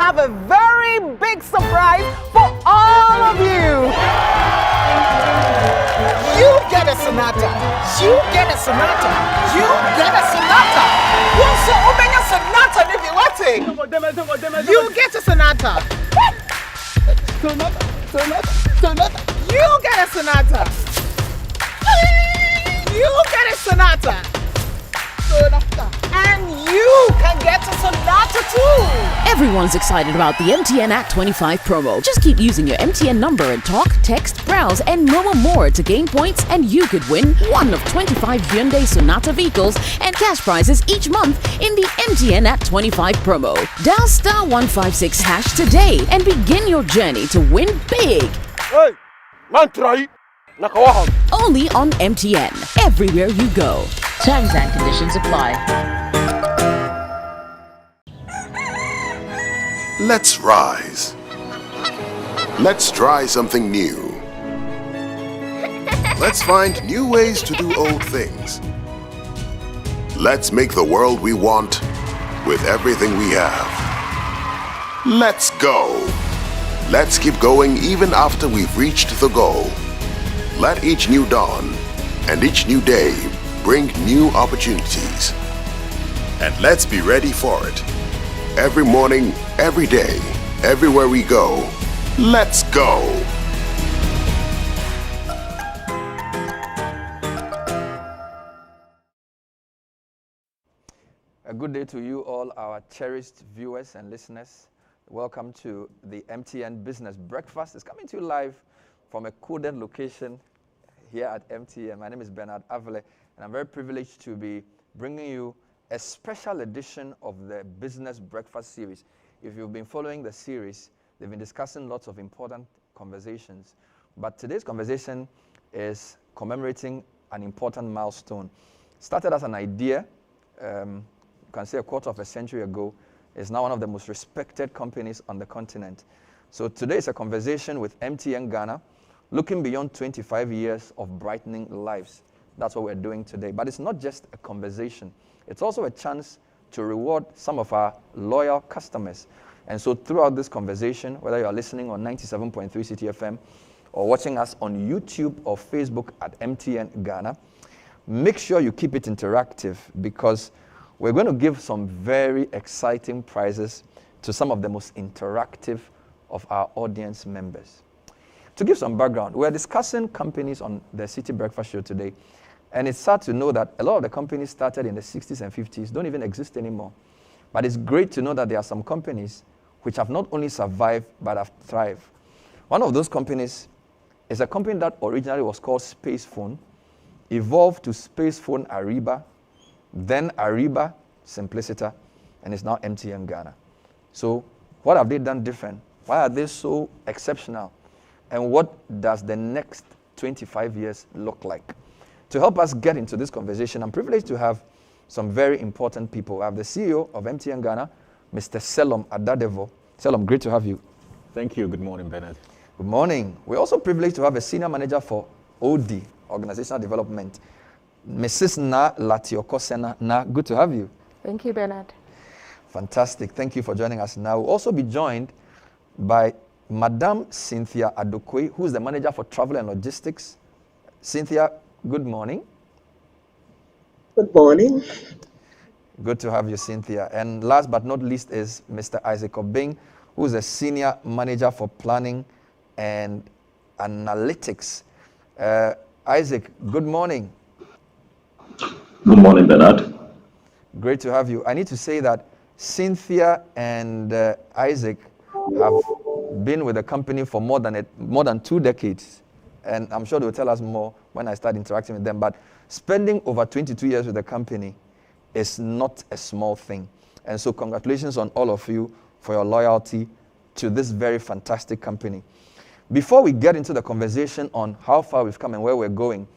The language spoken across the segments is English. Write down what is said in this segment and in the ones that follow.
have a very big surprise for all of you. You get a sonata. You get a sonata. You get a sonata. What's so open a sonata if you want it? You get a sonata. Sonata. You get a sonata. You get a sonata. And you can get a sonata too. Everyone's excited about the MTN at 25 promo. Just keep using your MTN number and talk, text, browse, and more to gain points, and you could win one of 25 Hyundai Sonata vehicles and cash prizes each month in the MTN at 25 promo. Dial *156# today and begin your journey to win big. Hey, man, try. Only on MTN. Everywhere you go. Terms and conditions apply. Let's rise. Let's try something new. Let's find new ways to do old things. Let's make the world we want with everything we have. Let's go. Let's keep going even after we've reached the goal. Let each new dawn and each new day bring new opportunities. And let's be ready for it. Every morning, every day, everywhere we go, let's go. A good day to you all, our cherished viewers and listeners. Welcome to the MTN Business Breakfast. It's coming to you live from a coded location here at MTN. My name is Bernard Avele, and I'm very privileged to be bringing you a special edition of the Business Breakfast series. If you've been following the series, they've been discussing lots of important conversations. But today's conversation is commemorating an important milestone. Started as an idea, you can say a quarter of a century ago, is now one of the most respected companies on the continent. So today is a conversation with MTN Ghana, looking beyond 25 years of brightening lives. That's what we're doing today. But it's not just a conversation. It's also a chance to reward some of our loyal customers. And so throughout this conversation, whether you are listening on 97.3 CTFM or watching us on YouTube or Facebook at MTN Ghana, make sure you keep it interactive, because we're going to give some very exciting prizes to some of the most interactive of our audience members. To give some background, we're discussing companies on the City Breakfast Show today, and it's sad to know that a lot of the companies started in the 60s and 50s don't even exist anymore. But it's great to know that there are some companies which have not only survived, but have thrived. One of those companies is a company that originally was called Space Phone, evolved to Space Phone Ariba, then Ariba Simpliciter, and it's now MTN Ghana. So what have they done different? Why are they so exceptional? And what does the next 25 years look like? To help us get into this conversation, I'm privileged to have some very important people. I have the CEO of MTN Ghana, Mr. Selom Adadevo. Selom, great to have you. Thank you. Good morning, Bernard. Good morning. We're also privileged to have a senior manager for OD, Organizational Development, Mrs. Na Latiokosena. Na, good to have you. Thank you, Bernard. Fantastic. Thank you for joining us. Now, we'll also be joined by Madam Cynthia Adokwe, who is the manager for travel and logistics. Cynthia, good morning. Good morning. Good to have you, Cynthia. And last but not least is Mr. Isaac Obeng, who is a senior manager for planning and analytics. Isaac, good morning. Good morning, Bernard. Great to have you. I need to say that Cynthia and Isaac have been with the company for more than 2 decades, and I'm sure they'll tell us more when I start interacting with them. But spending over 22 years with the company is not a small thing. And so congratulations on all of you for your loyalty to this very fantastic company. Before we get into the conversation on how far we've come and where we're going,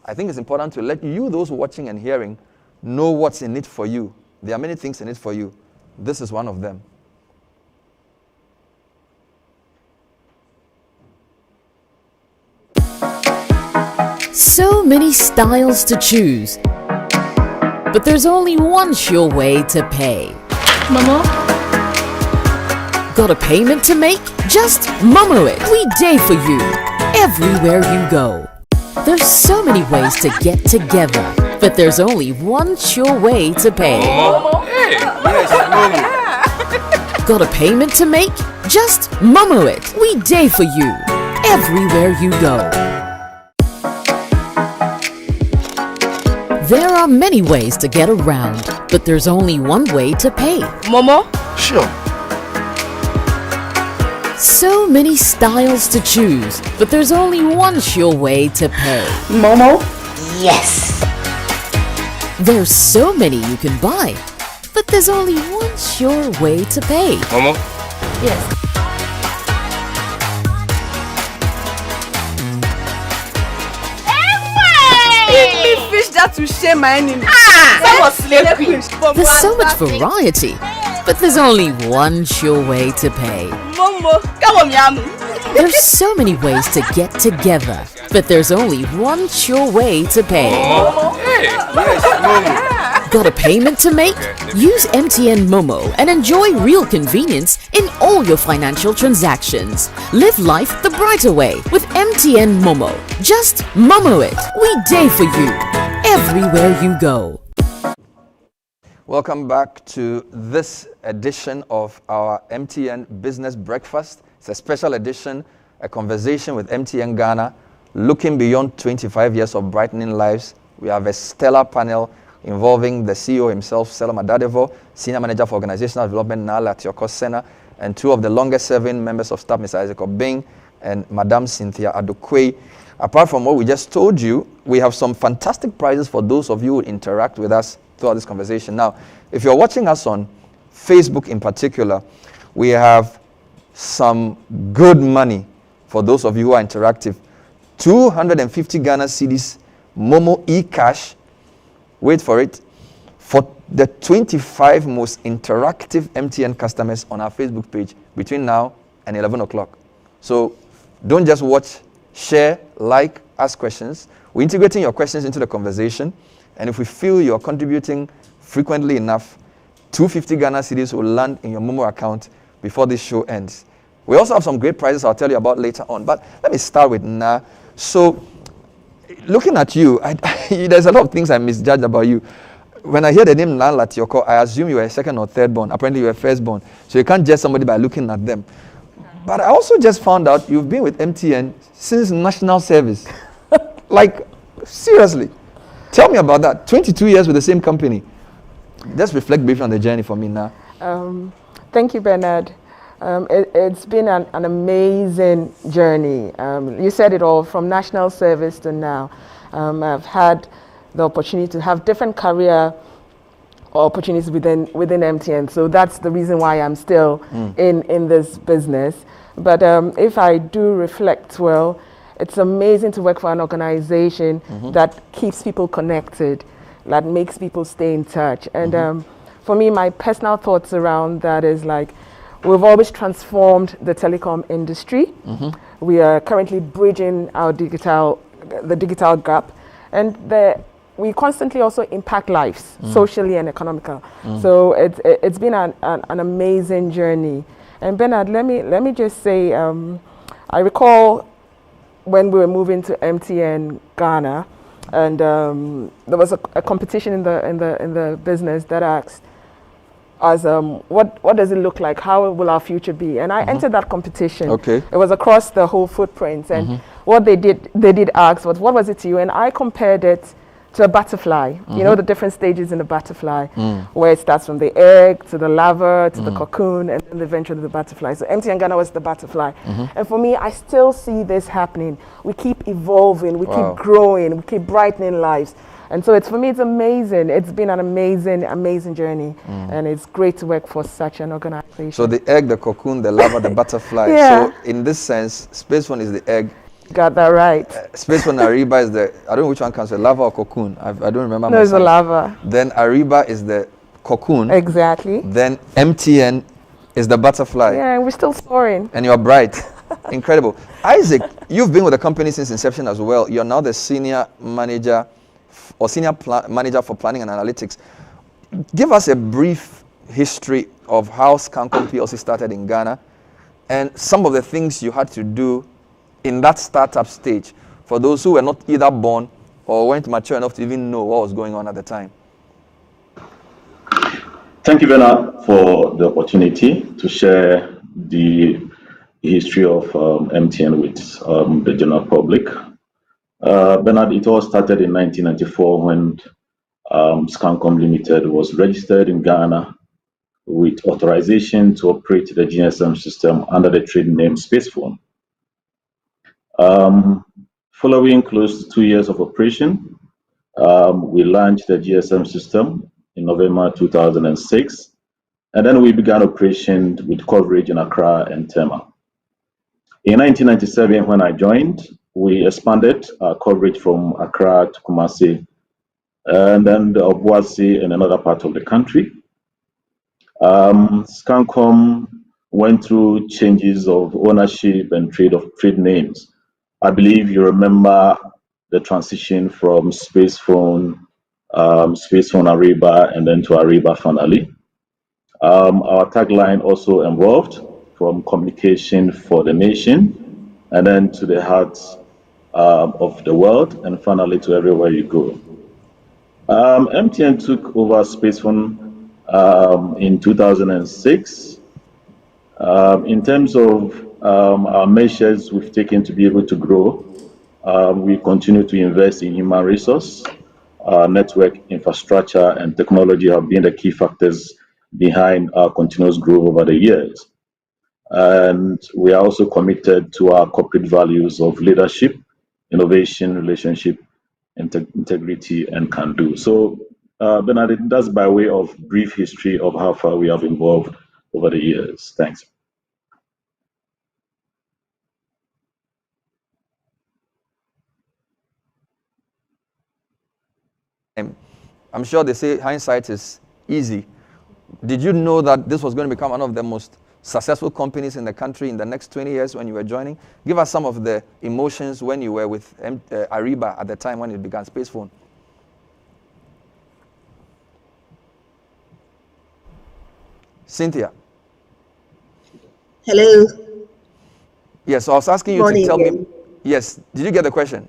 I think it's important to let you, those watching and hearing, know what's in it for you. There are many things in it for you. This is one of them. So many styles to choose, but there's only one sure way to pay. Mama? Got a payment to make? Just Momo it. We day for you. Everywhere you go. There's so many ways to get together, but there's only one sure way to pay. Got a payment to make? Just Momo it. We day for you. Everywhere you go. There are many ways to get around, but there's only one way to pay. Momo? Sure. So many styles to choose, but there's only one sure way to pay. Momo? Yes. There's so many you can buy, but there's only one sure way to pay. Momo? Yes. Fish that to shame my enemy. There's so much variety, but there's only one sure way to pay. Momo, come on, Yamu. There's so many ways to get together, but there's only one sure way to pay. Got a payment to make? Use MTN Momo and enjoy real convenience in all your financial transactions. Live life the brighter way with MTN Momo. Just Momo it. We day for you. Everywhere you go. Welcome back to this edition of our MTN Business Breakfast. It's a special edition, a conversation with MTN Ghana, looking beyond 25 years of brightening lives. We have a stellar panel involving the CEO himself, Selim Adadevo, Senior Manager for Organizational Development, Nala Atioko Sena, and two of the longest-serving members of staff, Mr. Isaac Obeng and Madam Cynthia Adokwe. Apart from what we just told you, we have some fantastic prizes for those of you who interact with us throughout this conversation. Now, if you're watching us on Facebook in particular, we have some good money for those of you who are interactive. 250 Ghana cedis, Momo e-cash, wait for it, for the 25 most interactive MTN customers on our Facebook page between now and 11 o'clock. So don't just watch, share, like, ask questions. We're integrating your questions into the conversation, and if we feel you're contributing frequently enough, 250 Ghana cedis will land in your Momo account before this show ends. We also have some great prizes I'll tell you about later on, but let me start with Na. So, looking at you, there's a lot of things I misjudged about you. When I hear the name Nala Atioko, I assume you were a second or third born. Apparently you were first born. So you can't judge somebody by looking at them. But I also just found out you've been with MTN since national service. Like, seriously. Tell me about that. 22 years with the same company. Just reflect briefly on the journey for me now. Thank you, Bernard. It's been an amazing journey. You said it all, from national service to now. I've had the opportunity to have different career opportunities within MTN. So that's the reason why I'm still in this business. But if I do reflect well, it's amazing to work for an organization that keeps people connected, that makes people stay in touch. And for me, my personal thoughts around that is like, we've always transformed the telecom industry. We are currently bridging the digital gap, and we constantly also impact lives, socially and economical. So it's been an amazing journey. And Bernard, let me just say, I recall when we were moving to MTN Ghana, and there was a competition in the business that asked us, what does it look like? How will our future be? And I entered that competition. Okay. It was across the whole footprint, and what they did ask was, what was it to you? And I compared it to a butterfly. You know, the different stages in a butterfly, where it starts from the egg to the larva to the cocoon, and then eventually the butterfly. So MTN Ghana was the butterfly. And for me, I still see this happening. We keep evolving, we keep growing, we keep brightening lives. And so for me, it's amazing. It's been an amazing journey. And it's great to work for such an organization. So the egg, the cocoon, the larva, the butterfly. Yeah. So in this sense, Space One is the egg. Got that right. Space One Ariba is the, I don't know which one comes, the larva or cocoon. I don't remember. No, it's the larva. Then Ariba is the cocoon. Exactly. Then MTN is the butterfly. Yeah, we're still soaring. And you're bright. Incredible. Isaac, you've been with the company since inception as well. You're now the senior manager or senior manager for planning and analytics. Give us a brief history of how Scancom PLC started in Ghana and some of the things you had to do in that startup stage for those who were not either born or weren't mature enough to even know what was going on at the time. Thank you, Bernard, for the opportunity to share the history of MTN with the general public. Bernard, it all started in 1994 when Scancom Limited was registered in Ghana with authorization to operate the GSM system under the trade name Spacephone. Following close to 2 years of operation, we launched the GSM system in November 2006, and then we began operation with coverage in Accra and Tema. In 1997, when I joined, we expanded our coverage from Accra to Kumasi, and then the Obuasi in another part of the country. Scancom went through changes of ownership and trade names. I believe you remember the transition from Spacephone, Spacephone Ariba, and then to Ariba finally. Our tagline also evolved from communication for the nation, and then to the heart of the world, and finally to everywhere you go. MTN took over Spacephone in 2006. In terms of our measures we've taken to be able to grow, we continue to invest in human resource, network infrastructure, and technology have been the key factors behind our continuous growth over the years. And we are also committed to our corporate values of leadership, innovation, relationship, integrity, and can do. So, Bernard, that's by way of brief history of how far we have evolved over the years. Thanks. I'm sure they say hindsight is easy. Did you know that this was going to become one of the most successful companies in the country in the next 20 years when you were joining? Give us some of the emotions when you were with Ariba at the time when it began Spacephone. Cynthia. Hello. Yes, so I was asking you to tell me. Yes, did you get the question?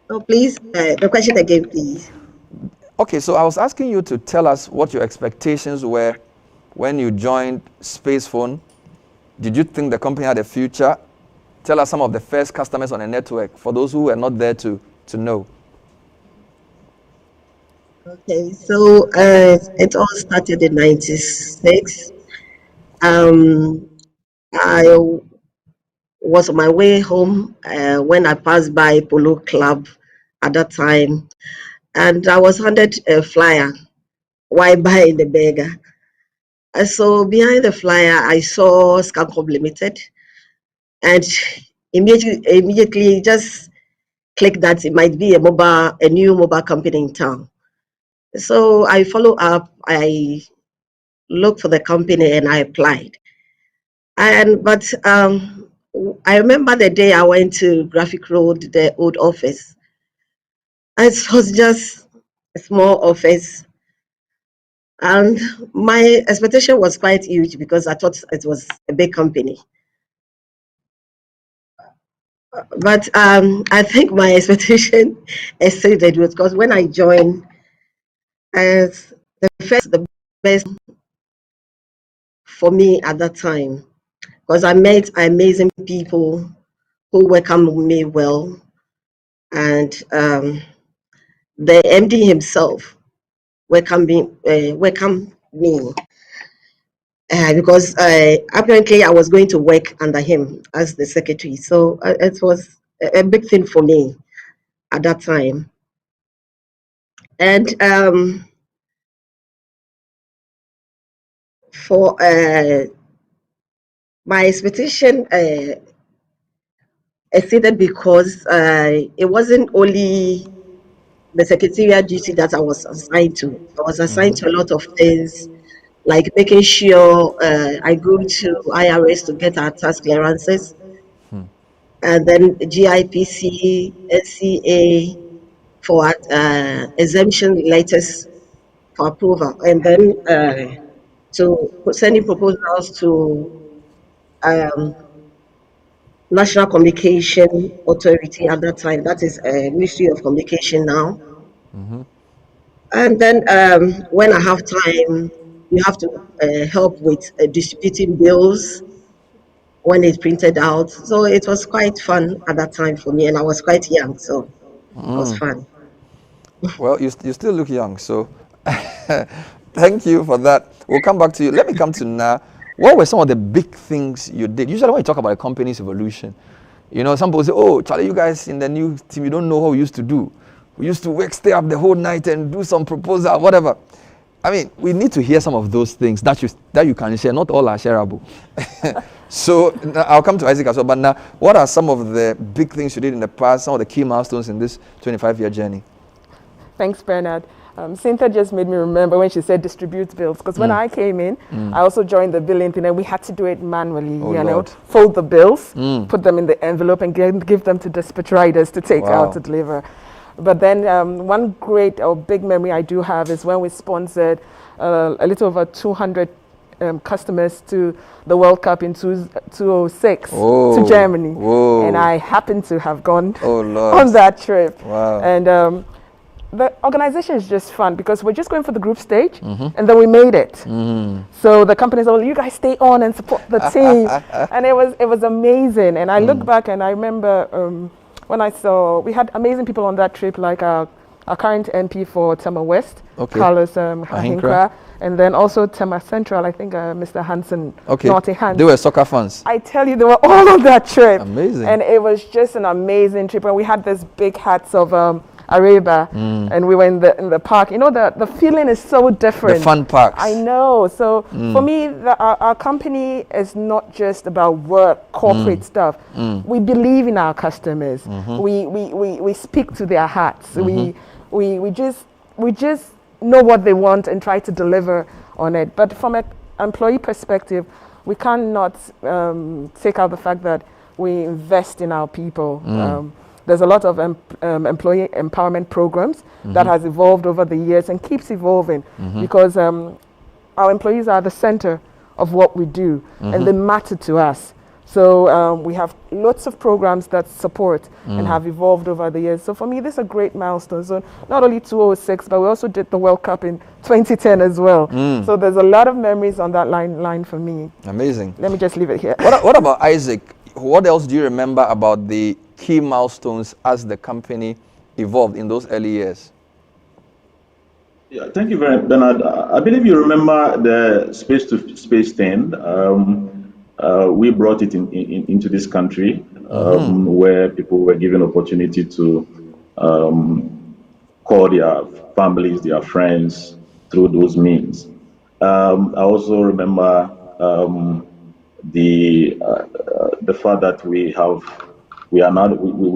Oh, please, the question again, please. Okay, so I was asking you to tell us what your expectations were when you joined Spacephone. Did you think the company had a future? Tell us some of the first customers on the network for those who were not there to know. Okay, so it all started in '96. I was on my way home when I passed by Polo Club at that time, and I was handed a flyer while buying the burger. So behind the flyer, I saw Scancom Limited, and immediately just clicked that it might be a new mobile company in town. So I follow up. I looked for the company and I applied. But I remember the day I went to Graphic Road, the old office. It was just a small office, and my expectation was quite huge because I thought it was a big company. But I think my expectation exceeded it because when I joined, as the best for me at that time, because I met amazing people who welcomed me well, and the MD himself welcomed me because apparently I was going to work under him as the secretary. So it was a big thing for me at that time. And for my expectation exceeded because it wasn't only the secretarial duty that I was assigned to. I was assigned to a lot of things, like making sure I go to IRS to get our tax clearances, and then GIPC, SCA for exemption letters for approval, and then to sending proposals to National Communication Authority at that time. That is Ministry of Communication now. And then when I have time, you have to help with distributing bills when it's printed out. So it was quite fun at that time for me, and I was quite young, so it was fun. Well, you still look young, so thank you for that. We'll come back to you. Let me come to now. What were some of the big things you did? Usually when you talk about a company's evolution, you know, some people say, oh, Charlie, you guys in the new team, you don't know what we used to do. We used to stay up the whole night and do some proposal, whatever. I mean, we need to hear some of those things that you can share. Not all are shareable. So I'll come to Isaac as well. But now, what are some of the big things you did in the past, some of the key milestones in this 25-year journey? Thanks, Bernard. Cynthia just made me remember when she said distribute bills, because when I came in, I also joined the billing thing, and we had to do it manually, fold the bills, put them in the envelope, and give them to dispatch riders to take out to deliver. But then one great or big memory I do have is when we sponsored a little over 200 customers to the World Cup in 2006 to Germany. And I happened to have gone on that trip. And the organization is just fun because we're just going for the group stage and then we made it. So the company said, well, you guys stay on and support the team. And it was amazing. And I look back and I remember when I saw, we had amazing people on that trip, like our current MP for Tema West, Carlos Ahinkra, and then also Tema Central, I think Mr. Hansen, Naughty Hans. They were soccer fans. I tell you, they were all on that trip. Amazing. And it was just an amazing trip. And we had this big hats of Areba, and we were in the park. You know, the feeling is so different. The fun parks. I know. So for me, our company is not just about work, corporate stuff. We believe in our customers. We speak to their hearts. We just know what they want and try to deliver on it. But from an employee perspective, we cannot take out the fact that we invest in our people. There's a lot of employee empowerment programs that has evolved over the years and keeps evolving because our employees are the center of what we do and they matter to us. So we have lots of programs that support and have evolved over the years. So for me, this is a great milestone. So not only 2006, but we also did the World Cup in 2010 as well. So there's a lot of memories on that line for me. Amazing. Let me just leave it here. What about Isaac? What else do you remember about the key milestones as the company evolved in those early years? Yeah, thank you very much, Bernard. I believe you remember the space-to-space thing. We brought it into this country where people were given opportunity to call their families, their friends through those means. I also remember the fact that we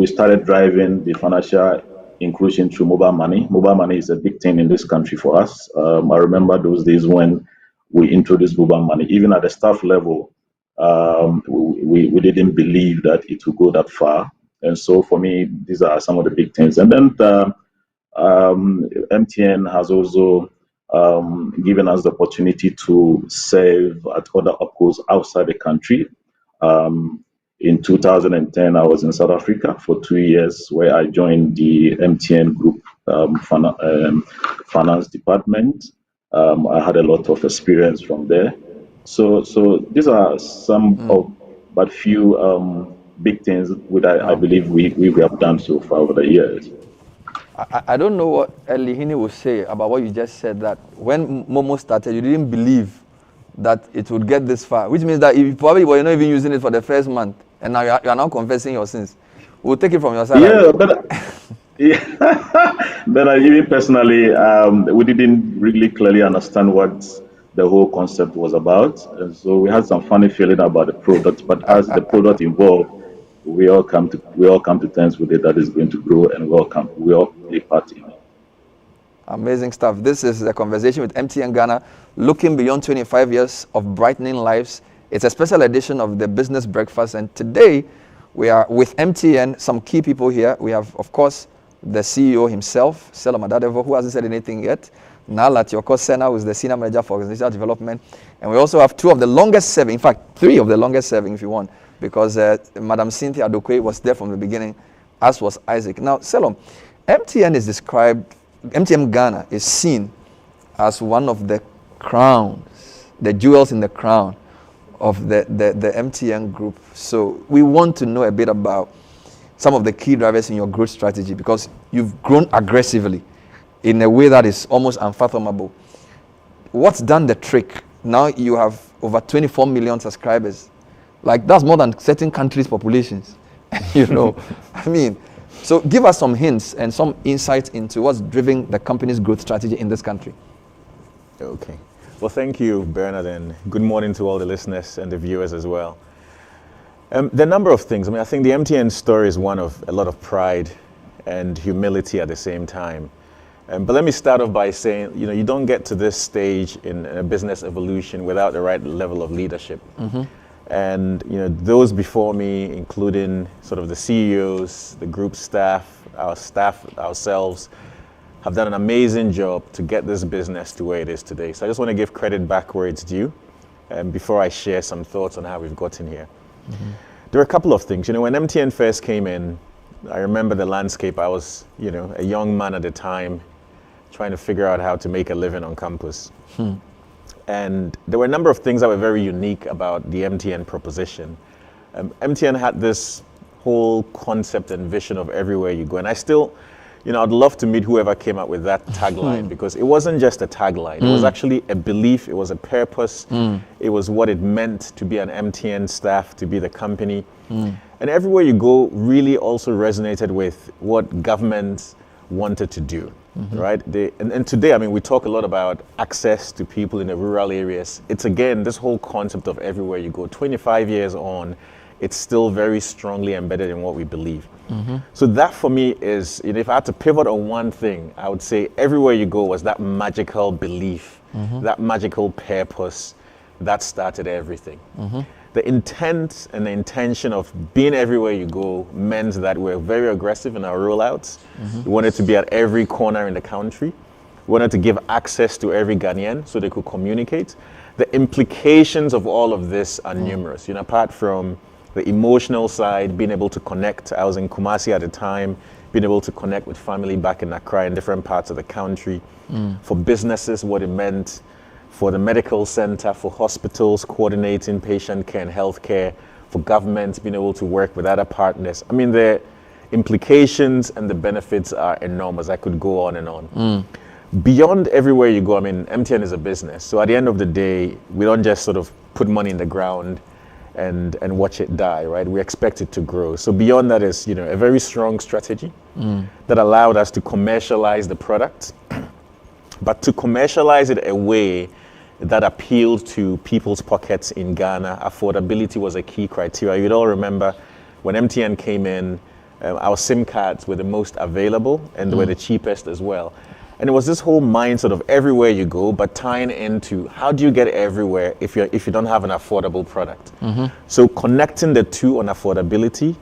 started driving the financial inclusion through mobile money. Mobile money is a big thing in this country for us. I remember those days when we introduced mobile money. Even at the staff level, we didn't believe that it would go that far. And so for me, these are some of the big things. And then MTN has also given us the opportunity to serve at other opcos outside the country. In 2010, I was in South Africa for 2 years, where I joined the MTN Group finance department. I had a lot of experience from there. So these are some of but few big things which I believe we have done so far over the years. I don't know what Elihini will say about what you just said, that when Momo started, you didn't believe that it would get this far, which means that you probably were not even using it for the first month, and now you are now confessing your sins. We'll take it from your side. Yeah, but even personally, we didn't really clearly understand what the whole concept was about, and so we had some funny feeling about the product. But as the product evolved, we all come to terms with it that is going to grow, and we all play part in it. Amazing stuff. This is a conversation with MTN Ghana, looking beyond 25 years of brightening lives. It's a special edition of the Business Breakfast, and today we are with MTN, some key people here. We have, of course, the CEO himself, Selo Madadevo, who hasn't said anything yet. Nala Tioko-Sena, who is the Senior Manager for Organizational Development. And we also have two of the longest serving, in fact, three of the longest serving if you want, because Madam Cynthia Adokwe was there from the beginning, as was Isaac. Now, Selom, MTN Ghana is seen as one of the crowns, the jewels in the crown of the MTN group. So we want to know a bit about some of the key drivers in your growth strategy, because you've grown aggressively in a way that is almost unfathomable. What's done the trick? Now you have over 24 million subscribers. Like, that's more than certain countries' populations. You know, I mean, so give us some hints and some insights into what's driving the company's growth strategy in this country. Okay. Well, thank you, Bernard, and good morning to all the listeners and the viewers as well. There are a number of things. I mean, I think the MTN story is one of a lot of pride and humility at the same time. But let me start off by saying, you know, you don't get to this stage in a business evolution without the right level of leadership. Mm-hmm. And, you know, those before me, including sort of the CEOs, the group staff, ourselves, have done an amazing job to get this business to where it is today. So I just want to give credit back where it's due, before I share some thoughts on how we've gotten here. Mm-hmm. There are a couple of things. You know, when MTN first came in, I remember the landscape. I was, you know, a young man at the time, trying to figure out how to make a living on campus. And there were a number of things that were very unique about the MTN proposition. MTN had this whole concept and vision of everywhere you go. And I still, you know, I'd love to meet whoever came up with that tagline, because it wasn't just a tagline. It was actually a belief. It was a purpose. It was what it meant to be an MTN staff, to be the company. And everywhere you go really also resonated with what government wanted to do. Right? And today, I mean, we talk a lot about access to people in the rural areas. It's, again, this whole concept of everywhere you go. 25 years on, it's still very strongly embedded in what we believe. So that, for me, is, you know, if I had to pivot on one thing, I would say everywhere you go was that magical belief, that magical purpose that started everything. The intent and the intention of being everywhere you go meant that we're very aggressive in our rollouts. We wanted to be at every corner in the country. We wanted to give access to every Ghanaian so they could communicate. The implications of all of this are numerous. You know, apart from the emotional side, being able to connect. I was in Kumasi at the time, being able to connect with family back in Accra in different parts of the country. For businesses, what it meant. For the medical center, for hospitals, coordinating patient care and healthcare, for governments being able to work with other partners. I mean, the implications and the benefits are enormous. I could go on and on. Beyond everywhere you go, I mean, MTN is a business. So at the end of the day, we don't just sort of put money in the ground and watch it die, right? We expect it to grow. So beyond that is, you know, a very strong strategy that allowed us to commercialize the product, but to commercialize it a way that appealed to people's pockets in Ghana. Affordability was a key criteria. You'd all remember when MTN came in, our SIM cards were the most available and they were the cheapest as well. And it was this whole mindset of everywhere you go, but tying into how do you get everywhere if you don't have an affordable product. So connecting the two on affordability,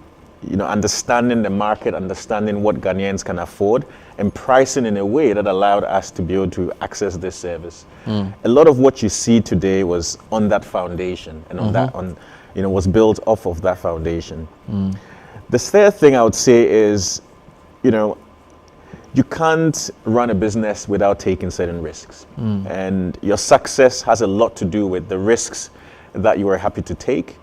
you know, understanding the market, understanding what Ghanaians can afford, and pricing in a way that allowed us to be able to access this service. A lot of what you see today was on that foundation, and was built off of that foundation. The third thing I would say is, you know, you can't run a business without taking certain risks. And your success has a lot to do with the risks that you are happy to take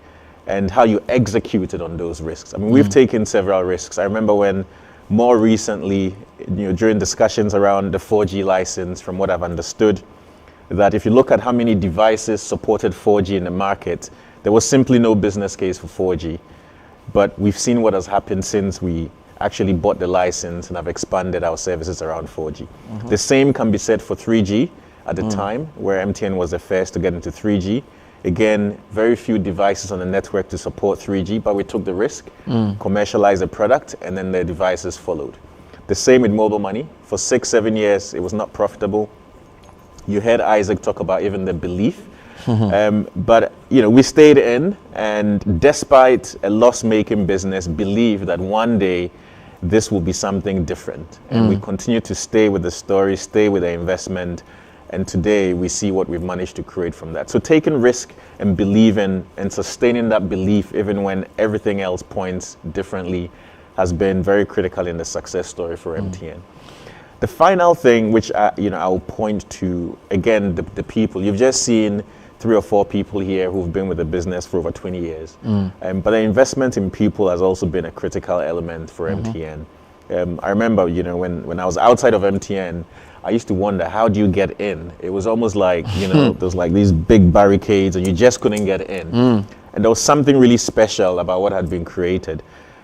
and how you executed on those risks. I mean, we've taken several risks. I remember when more recently, you know, during discussions around the 4G license, from what I've understood, that if you look at how many devices supported 4G in the market, there was simply no business case for 4G. But we've seen what has happened since we actually bought the license and have expanded our services around 4G. The same can be said for 3G at the time, where MTN was the first to get into 3G. Again, very few devices on the network to support 3G, but we took the risk, commercialized the product, and then the devices followed. The same with mobile money. For 6-7 years, it was not profitable. You heard Isaac talk about even the belief. But, you know, we stayed in, and despite a loss-making business, believed that one day this will be something different. And we continue to stay with the story, stay with the investment. And today we see what we've managed to create from that. So taking risk and believing and sustaining that belief even when everything else points differently has been very critical in the success story for MTN. The final thing, which I'll point to, again, the people. You've just seen 3 or 4 people here who've been with the business for over 20 years. But the investment in people has also been a critical element for MTN. I remember, when I was outside of MTN, I used to wonder, how do you get in? It was almost like, there's like these big barricades and you just couldn't get in. And there was something really special about what had been created.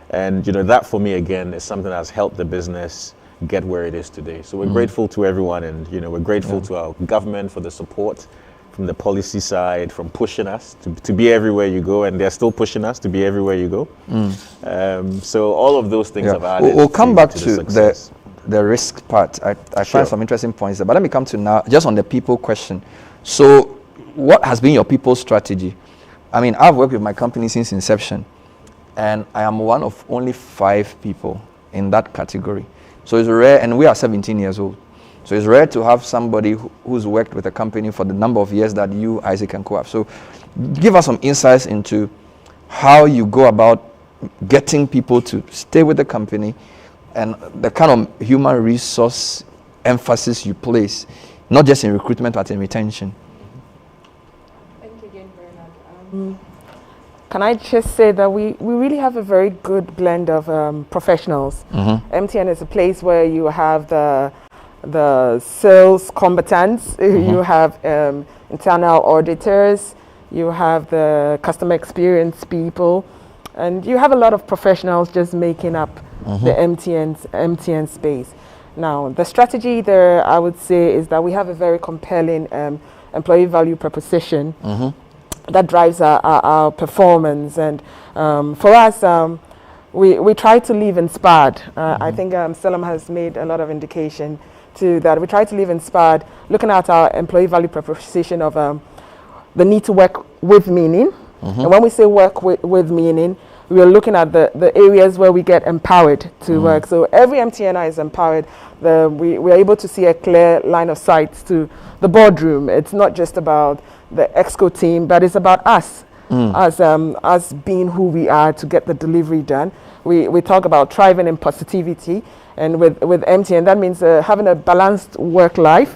And, that for me, again, is something that's helped the business get where it is today. So we're grateful to everyone, and we're grateful to our government for the support from the policy side, from pushing us to be everywhere you go, and they're still pushing us to be everywhere you go. So all of those things have added. We'll come back to success. the risk part. I find some interesting points there, but let me come to now just on the people question. So what has been your people strategy? I mean, I've worked with my company since inception, and I am one of only 5 people in that category. So it's rare, and we are 17 years old. So it's rare to have somebody who's worked with a company for the number of years that you, Isaac, and co have. So give us some insights into how you go about getting people to stay with the company and the kind of human resource emphasis you place, not just in recruitment, but in retention. Thank you again, Bernard. Can I just say that we really have a very good blend of professionals. MTN is a place where you have the sales combatants, you have internal auditors, you have the customer experience people, and you have a lot of professionals just making up the MTN space. Now, the strategy there, I would say, is that we have a very compelling employee value proposition that drives our performance. And for us, we try to live inspired. I think Selim has made a lot of indication to that. We try to live inspired, looking at our employee value proposition of the need to work with meaning. And when we say work with meaning, we are looking at the areas where we get empowered to work. So every MTNer is empowered. We are able to see a clear line of sight to the boardroom. It's not just about the EXCO team, but it's about us, as being who we are to get the delivery done. We talk about thriving in positivity, and with MTN, that means having a balanced work life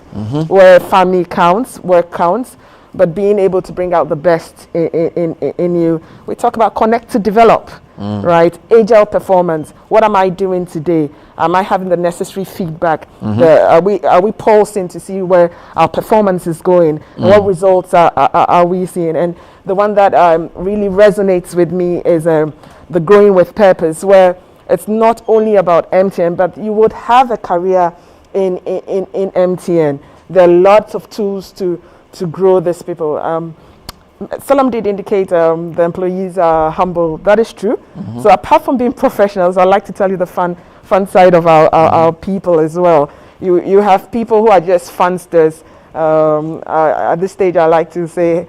where family counts, work counts, but being able to bring out the best in you. We talk about connect to develop, right? Agile performance. What am I doing today? Am I having the necessary feedback? Are we pulsing to see where our performance is going? And what results are we seeing? And the one that really resonates with me is the growing with purpose, where it's not only about MTN, but you would have a career in MTN. There are lots of tools to grow these people. Salam did indicate the employees are humble. That is true. So apart from being professionals, I'd like to tell you the fun side of our people as well. You have people who are just funsters. At this stage, I like to say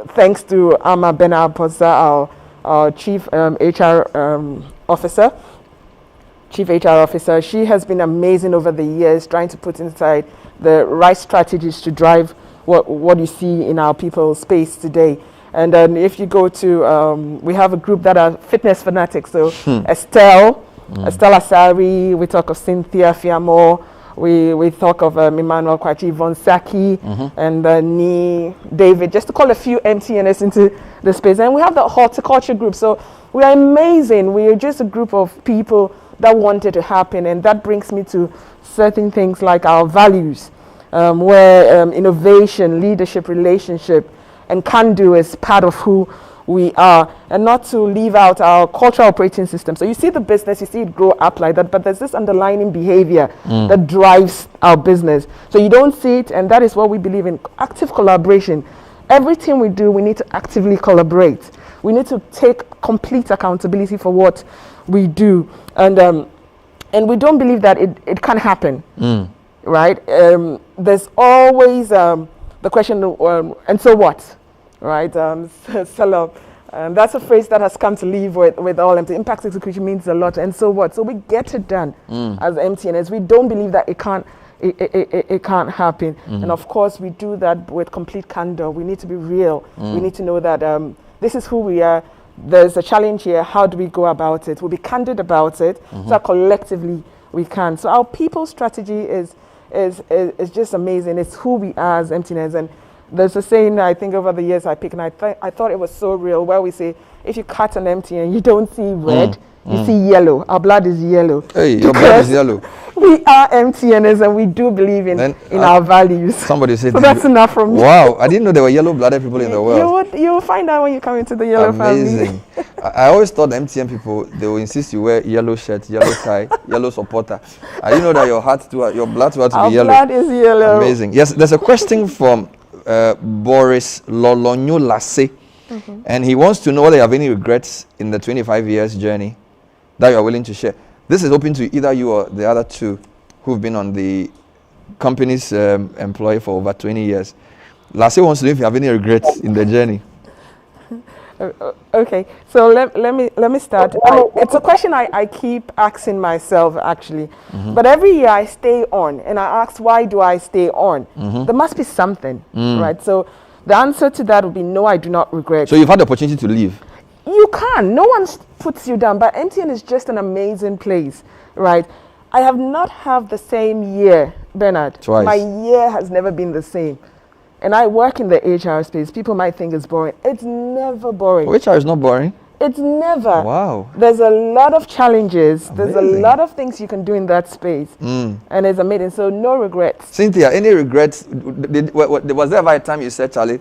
thanks to Ama Bena-Posa, our Chief HR Officer. Chief HR Officer. She has been amazing over the years, trying to put inside the right strategies to drive what you see in our people space today. And then if you go to, we have a group that are fitness fanatics. So Estelle Asari, we talk of Cynthia Fiamore, we talk of Emmanuel Kwachi, Von Saki, and Ni, David, just to call a few MTNs into the space. And we have the horticulture group. So we are amazing. We are just a group of people that wanted to happen. And that brings me to certain things like our values, where innovation, leadership, relationship, and can-do is part of who we are, and not to leave out our cultural operating system. So you see the business, you see it grow up like that, but there's this underlying behavior that drives our business. So you don't see it, and that is what we believe in, active collaboration. Everything we do, we need to actively collaborate. We need to take complete accountability for what we do. And we don't believe that it can happen, right? There's always the question, and so what? Right, Salah That's a phrase that has come to live with all MTN. Impact execution means a lot. And so what? So we get it done as MTNs. We don't believe that it can't happen. And of course, we do that with complete candor. We need to be real. We need to know that this is who we are. There's a challenge here. How do we go about it? We'll be candid about it so that collectively we can. So our people strategy is just amazing. It's who we are as MTNs. And there's a saying I think over the years I picked, and I thought it was so real, where we say, if you cut an MTN, you don't see red, you see yellow. Our blood is yellow. Hey, your blood is yellow. We are MTNs and we do believe in our values. Somebody said so that's enough from me. Wow, I didn't know there were yellow-blooded people in the world. You will find out when you come into the yellow family. Amazing. I always thought the MTN people, they will insist you wear yellow shirt, yellow tie, yellow supporter. I didn't know that your blood to be yellow. Our blood is yellow. Amazing. Yes, there's a question from Boris Lolonyo Lasse, and he wants to know whether you have any regrets in the 25 years journey that you are willing to share. This is open to either you or the other two who've been on the company's employee for over 20 years. Lasse wants to know if you have any regrets in the journey. Okay, so let me start. It's a question I keep asking myself, actually. But every year I stay on, and I ask, why do I stay on? There must be something, right? So the answer to that would be no, I do not regret. So you've had the opportunity to leave? You can. No one puts you down, but MTN is just an amazing place, right? I have not had the same year, Bernard. Twice. My year has never been the same. And I work in the HR space. People might think it's boring. It's never boring. HR is not boring? It's never. Wow. There's a lot of challenges. Amazing. There's a lot of things you can do in that space. And it's amazing. So no regrets. Cynthia, any regrets? Was there ever a time you said, Charlie,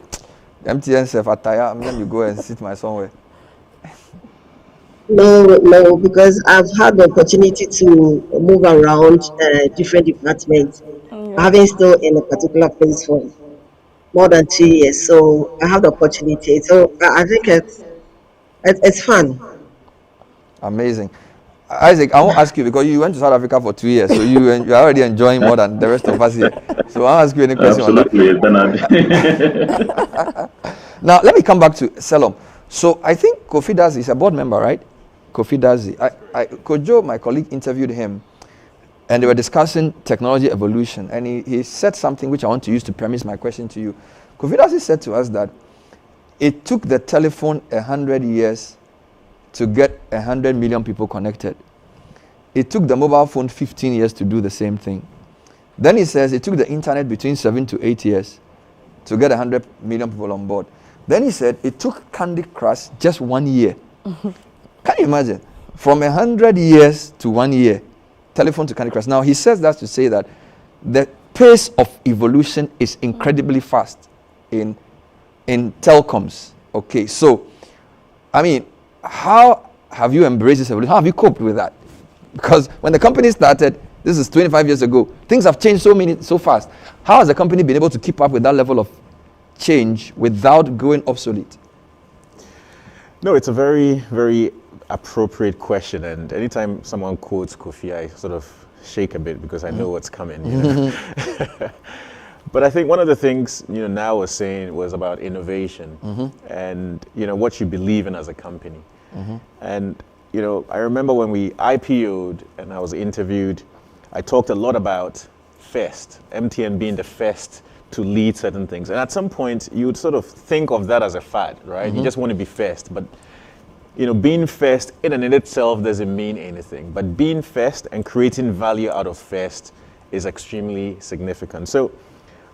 MTN self attire, I'm going to go and sit my somewhere? No, because I've had the opportunity to move around different departments. Having still in a particular place for more than 2 years, so I have the opportunity. So I think it's fun. Amazing. Isaac, I won't ask you because you went to South Africa for 2 years, so you're already enjoying more than the rest of us here. So I'll ask you any question. Absolutely, Bernard. Now, let me come back to Selom. So I think Kofi Dazi is a board member, right? Kofi Dazi. Kojo, my colleague, interviewed him, and they were discussing technology evolution, and he said something which I want to use to premise my question to you. Kofi Dazi said to us that it took the telephone 100 years to get 100 million people connected. It took the mobile phone 15 years to do the same thing. Then he says it took the internet between 7 to 8 years to get 100 million people on board. Then he said it took Candy Crush just 1 year. Can you imagine? From 100 years to 1 year, telephone to Candy Crush. Now he says that to say that the pace of evolution is incredibly fast in telecoms. Okay, so I mean, how have you embraced this evolution? How have you coped with that? Because when the company started, this is 25 years ago, things have changed so fast. How has the company been able to keep up with that level of change without going obsolete? No, it's a very, very appropriate question. And anytime someone quotes Kofi, I sort of shake a bit because I know what's coming. You know? But I think one of the things Now was saying was about innovation and what you believe in as a company. And I remember when we IPO'd and I was interviewed, I talked a lot about first, MTN being the first to lead certain things. And at some point, you would sort of think of that as a fad, right? You just want to be first. But being first in and in itself doesn't mean anything. But being first and creating value out of first is extremely significant. So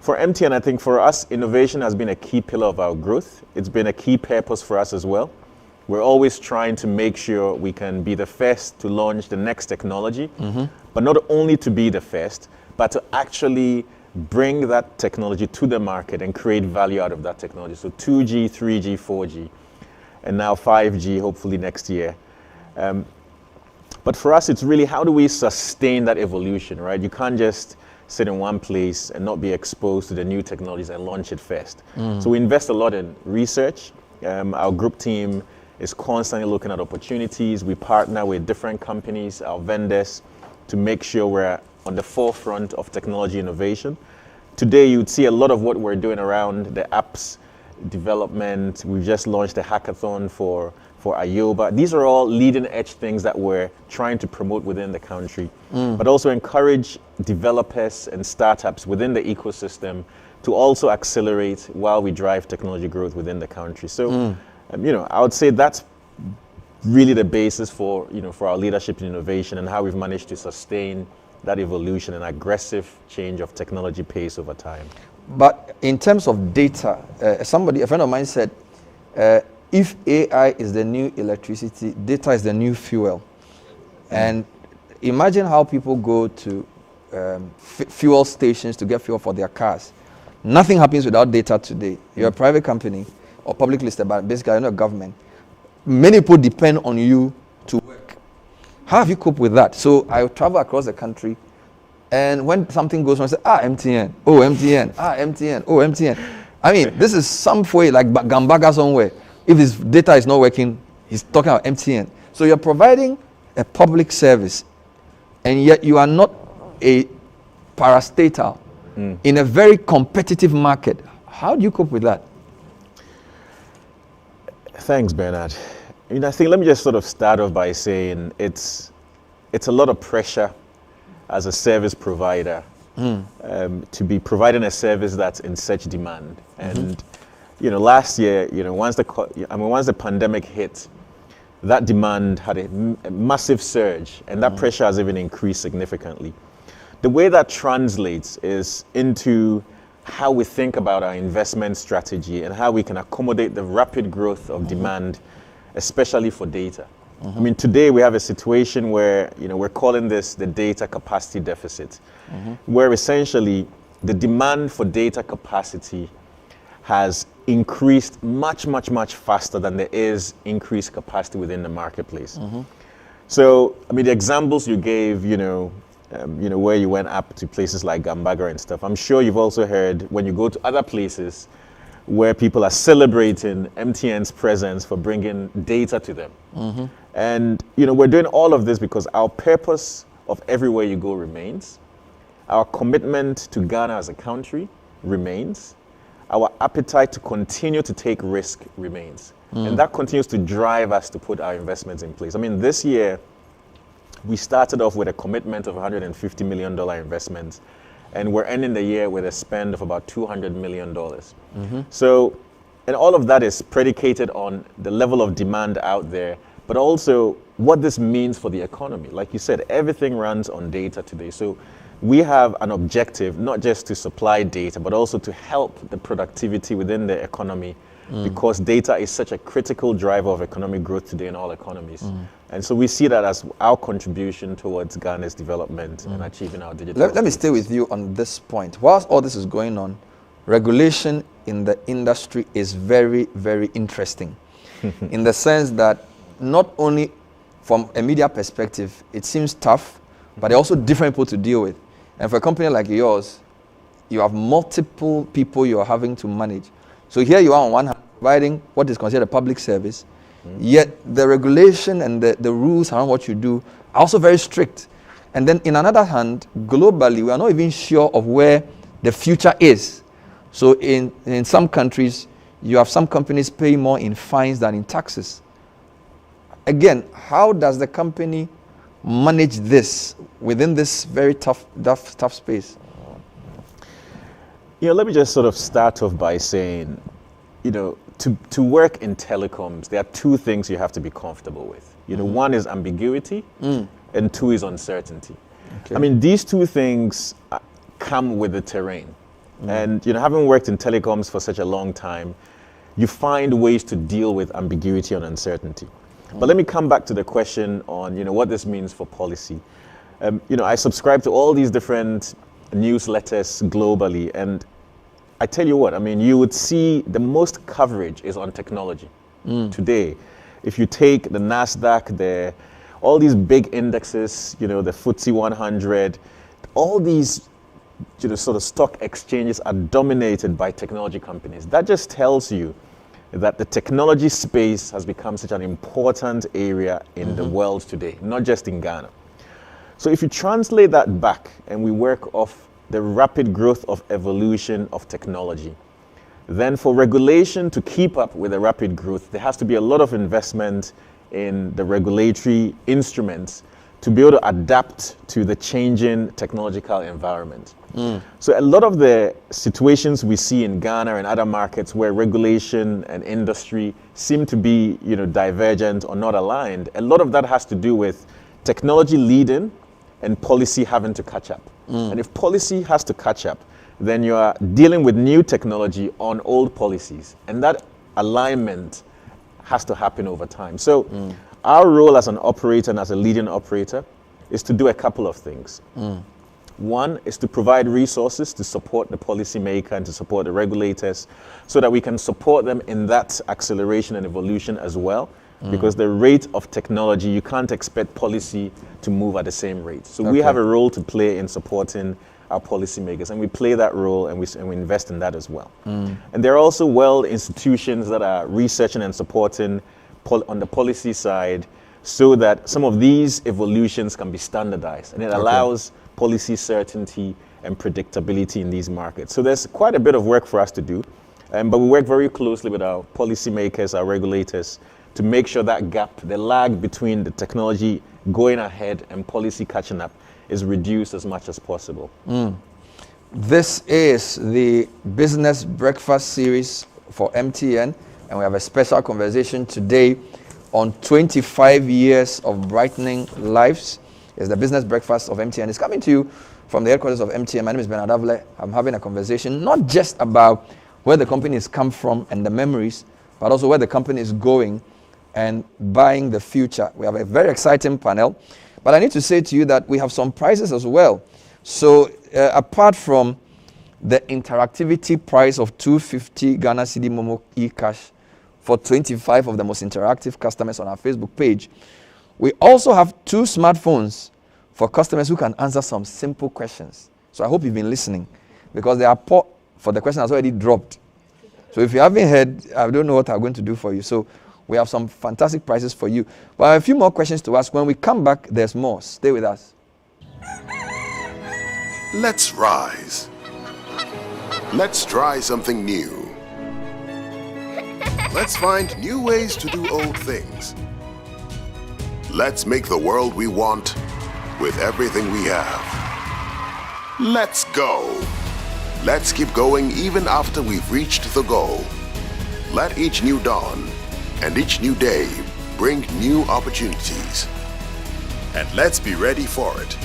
for MTN, I think for us, innovation has been a key pillar of our growth. It's been a key purpose for us as well. We're always trying to make sure we can be the first to launch the next technology, but not only to be the first, but to actually bring that technology to the market and create value out of that technology. So 2G, 3G, 4G, and now 5G, hopefully next year. But for us, it's really how do we sustain that evolution, right? You can't just sit in one place and not be exposed to the new technologies and launch it first. So we invest a lot in research. Our group team is constantly looking at opportunities. We partner with different companies, our vendors, to make sure we're on the forefront of technology innovation. Today, you'd see a lot of what we're doing around the apps development. We've just launched a hackathon for Ayoba. These are all leading edge things that we're trying to promote within the country, but also encourage developers and startups within the ecosystem to also accelerate while we drive technology growth within the country. So, I would say that's really the basis for our leadership in innovation and how we've managed to sustain that evolution and aggressive change of technology pace over time. But in terms of data, a friend of mine said, if AI is the new electricity, data is the new fuel. And imagine how people go to fuel stations to get fuel for their cars. Nothing happens without data today. You're a private company or public listed, but basically you're not a government. Many people depend on you to work. How have you coped with that? So I travel across the country, and when something goes wrong, I say, MTN, oh MTN, MTN, oh MTN. I mean, this is some way like Gambaga somewhere. If his data is not working, he's talking about MTN. So you're providing a public service, and yet you are not a parastatal in a very competitive market. How do you cope with that? Thanks, Bernard. I think let me just sort of start off by saying it's a lot of pressure as a service provider to be providing a service that's in such demand. And last year, once the pandemic hit, that demand had a massive surge, and that pressure has even increased significantly. The way that translates is into how we think about our investment strategy and how we can accommodate the rapid growth of demand, especially for data. I mean, today we have a situation where, we're calling this the data capacity deficit, where essentially the demand for data capacity has increased much, much, much faster than there is increased capacity within the marketplace. So, I mean, the examples you gave, where you went up to places like Gambaga and stuff, I'm sure you've also heard when you go to other places where people are celebrating MTN's presence for bringing data to them. And, we're doing all of this because our purpose of everywhere you go remains. Our commitment to Ghana as a country remains. Our appetite to continue to take risk remains. And that continues to drive us to put our investments in place. I mean, this year, we started off with a commitment of $150 million investments, and we're ending the year with a spend of about $200 million. So, and all of that is predicated on the level of demand out there, but also what this means for the economy. Like you said, everything runs on data today. So we have an objective, not just to supply data, but also to help the productivity within the economy, because data is such a critical driver of economic growth today in all economies. And so we see that as our contribution towards Ghana's development and achieving our digital. Let me stay with you on this point. Whilst all this is going on, regulation in the industry is very, very interesting in the sense that not only from a media perspective, it seems tough, but there are also different people to deal with. And for a company like yours, you have multiple people you are having to manage. So here you are on one hand providing what is considered a public service, yet the regulation and the rules around what you do are also very strict. And then in another hand, globally, we are not even sure of where the future is. So in some countries, you have some companies paying more in fines than in taxes. Again, how does the company manage this within this very tough space? Let me just sort of start off by saying, to work in telecoms, there are two things you have to be comfortable with. One is ambiguity, and two is uncertainty. Okay. I mean, these two things come with the terrain. And, having worked in telecoms for such a long time, you find ways to deal with ambiguity and uncertainty. But let me come back to the question on, what this means for policy. I subscribe to all these different newsletters globally, and I tell you what, I mean, you would see the most coverage is on technology today. If you take the NASDAQ, all these big indexes, the FTSE 100, all these sort of stock exchanges are dominated by technology companies. That just tells you that the technology space has become such an important area in the world today, not just in Ghana. So if you translate that back and we work off the rapid growth of evolution of technology, then for regulation to keep up with the rapid growth, there has to be a lot of investment in the regulatory instruments to be able to adapt to the changing technological environment. So a lot of the situations we see in Ghana and other markets where regulation and industry seem to be, divergent or not aligned, a lot of that has to do with technology leading and policy having to catch up. And if policy has to catch up, then you are dealing with new technology on old policies, and that alignment has to happen over time. So our role as an operator and as a leading operator is to do a couple of things. One is to provide resources to support the policymaker and to support the regulators so that we can support them in that acceleration and evolution as well. Because the rate of technology, you can't expect policy to move at the same rate. So we have a role to play in supporting our policymakers, and we play that role, and we invest in that as well. And there are also world institutions that are researching and supporting on the policy side so that some of these evolutions can be standardized, and it allows policy certainty and predictability in these markets. So there's quite a bit of work for us to do, but we work very closely with our policymakers, our regulators, to make sure that gap, the lag between the technology going ahead and policy catching up, is reduced as much as possible. This is the Business Breakfast series for MTN, and we have a special conversation today on 25 years of brightening lives. It's the Business Breakfast of MTN. It's coming to you from the headquarters of MTN. My name is Bernard Avle. I'm having a conversation not just about where the company has come from and the memories, but also where the company is going and buying the future. We have a very exciting panel. But I need to say to you that we have some prizes as well. So apart from the interactivity prize of 250 Ghana Cedi Momo e-cash for 25 of the most interactive customers on our Facebook page, we also have 2 smartphones for customers who can answer some simple questions. So I hope you've been listening, because the report for the question has already dropped. So if you haven't heard, I don't know what I'm going to do for you. So we have some fantastic prizes for you. But I have a few more questions to ask. When we come back, there's more. Stay with us. Let's rise. Let's try something new. Let's find new ways to do old things. Let's make the world we want with everything we have. Let's go. Let's keep going even after we've reached the goal. Let each new dawn and each new day bring new opportunities. And let's be ready for it.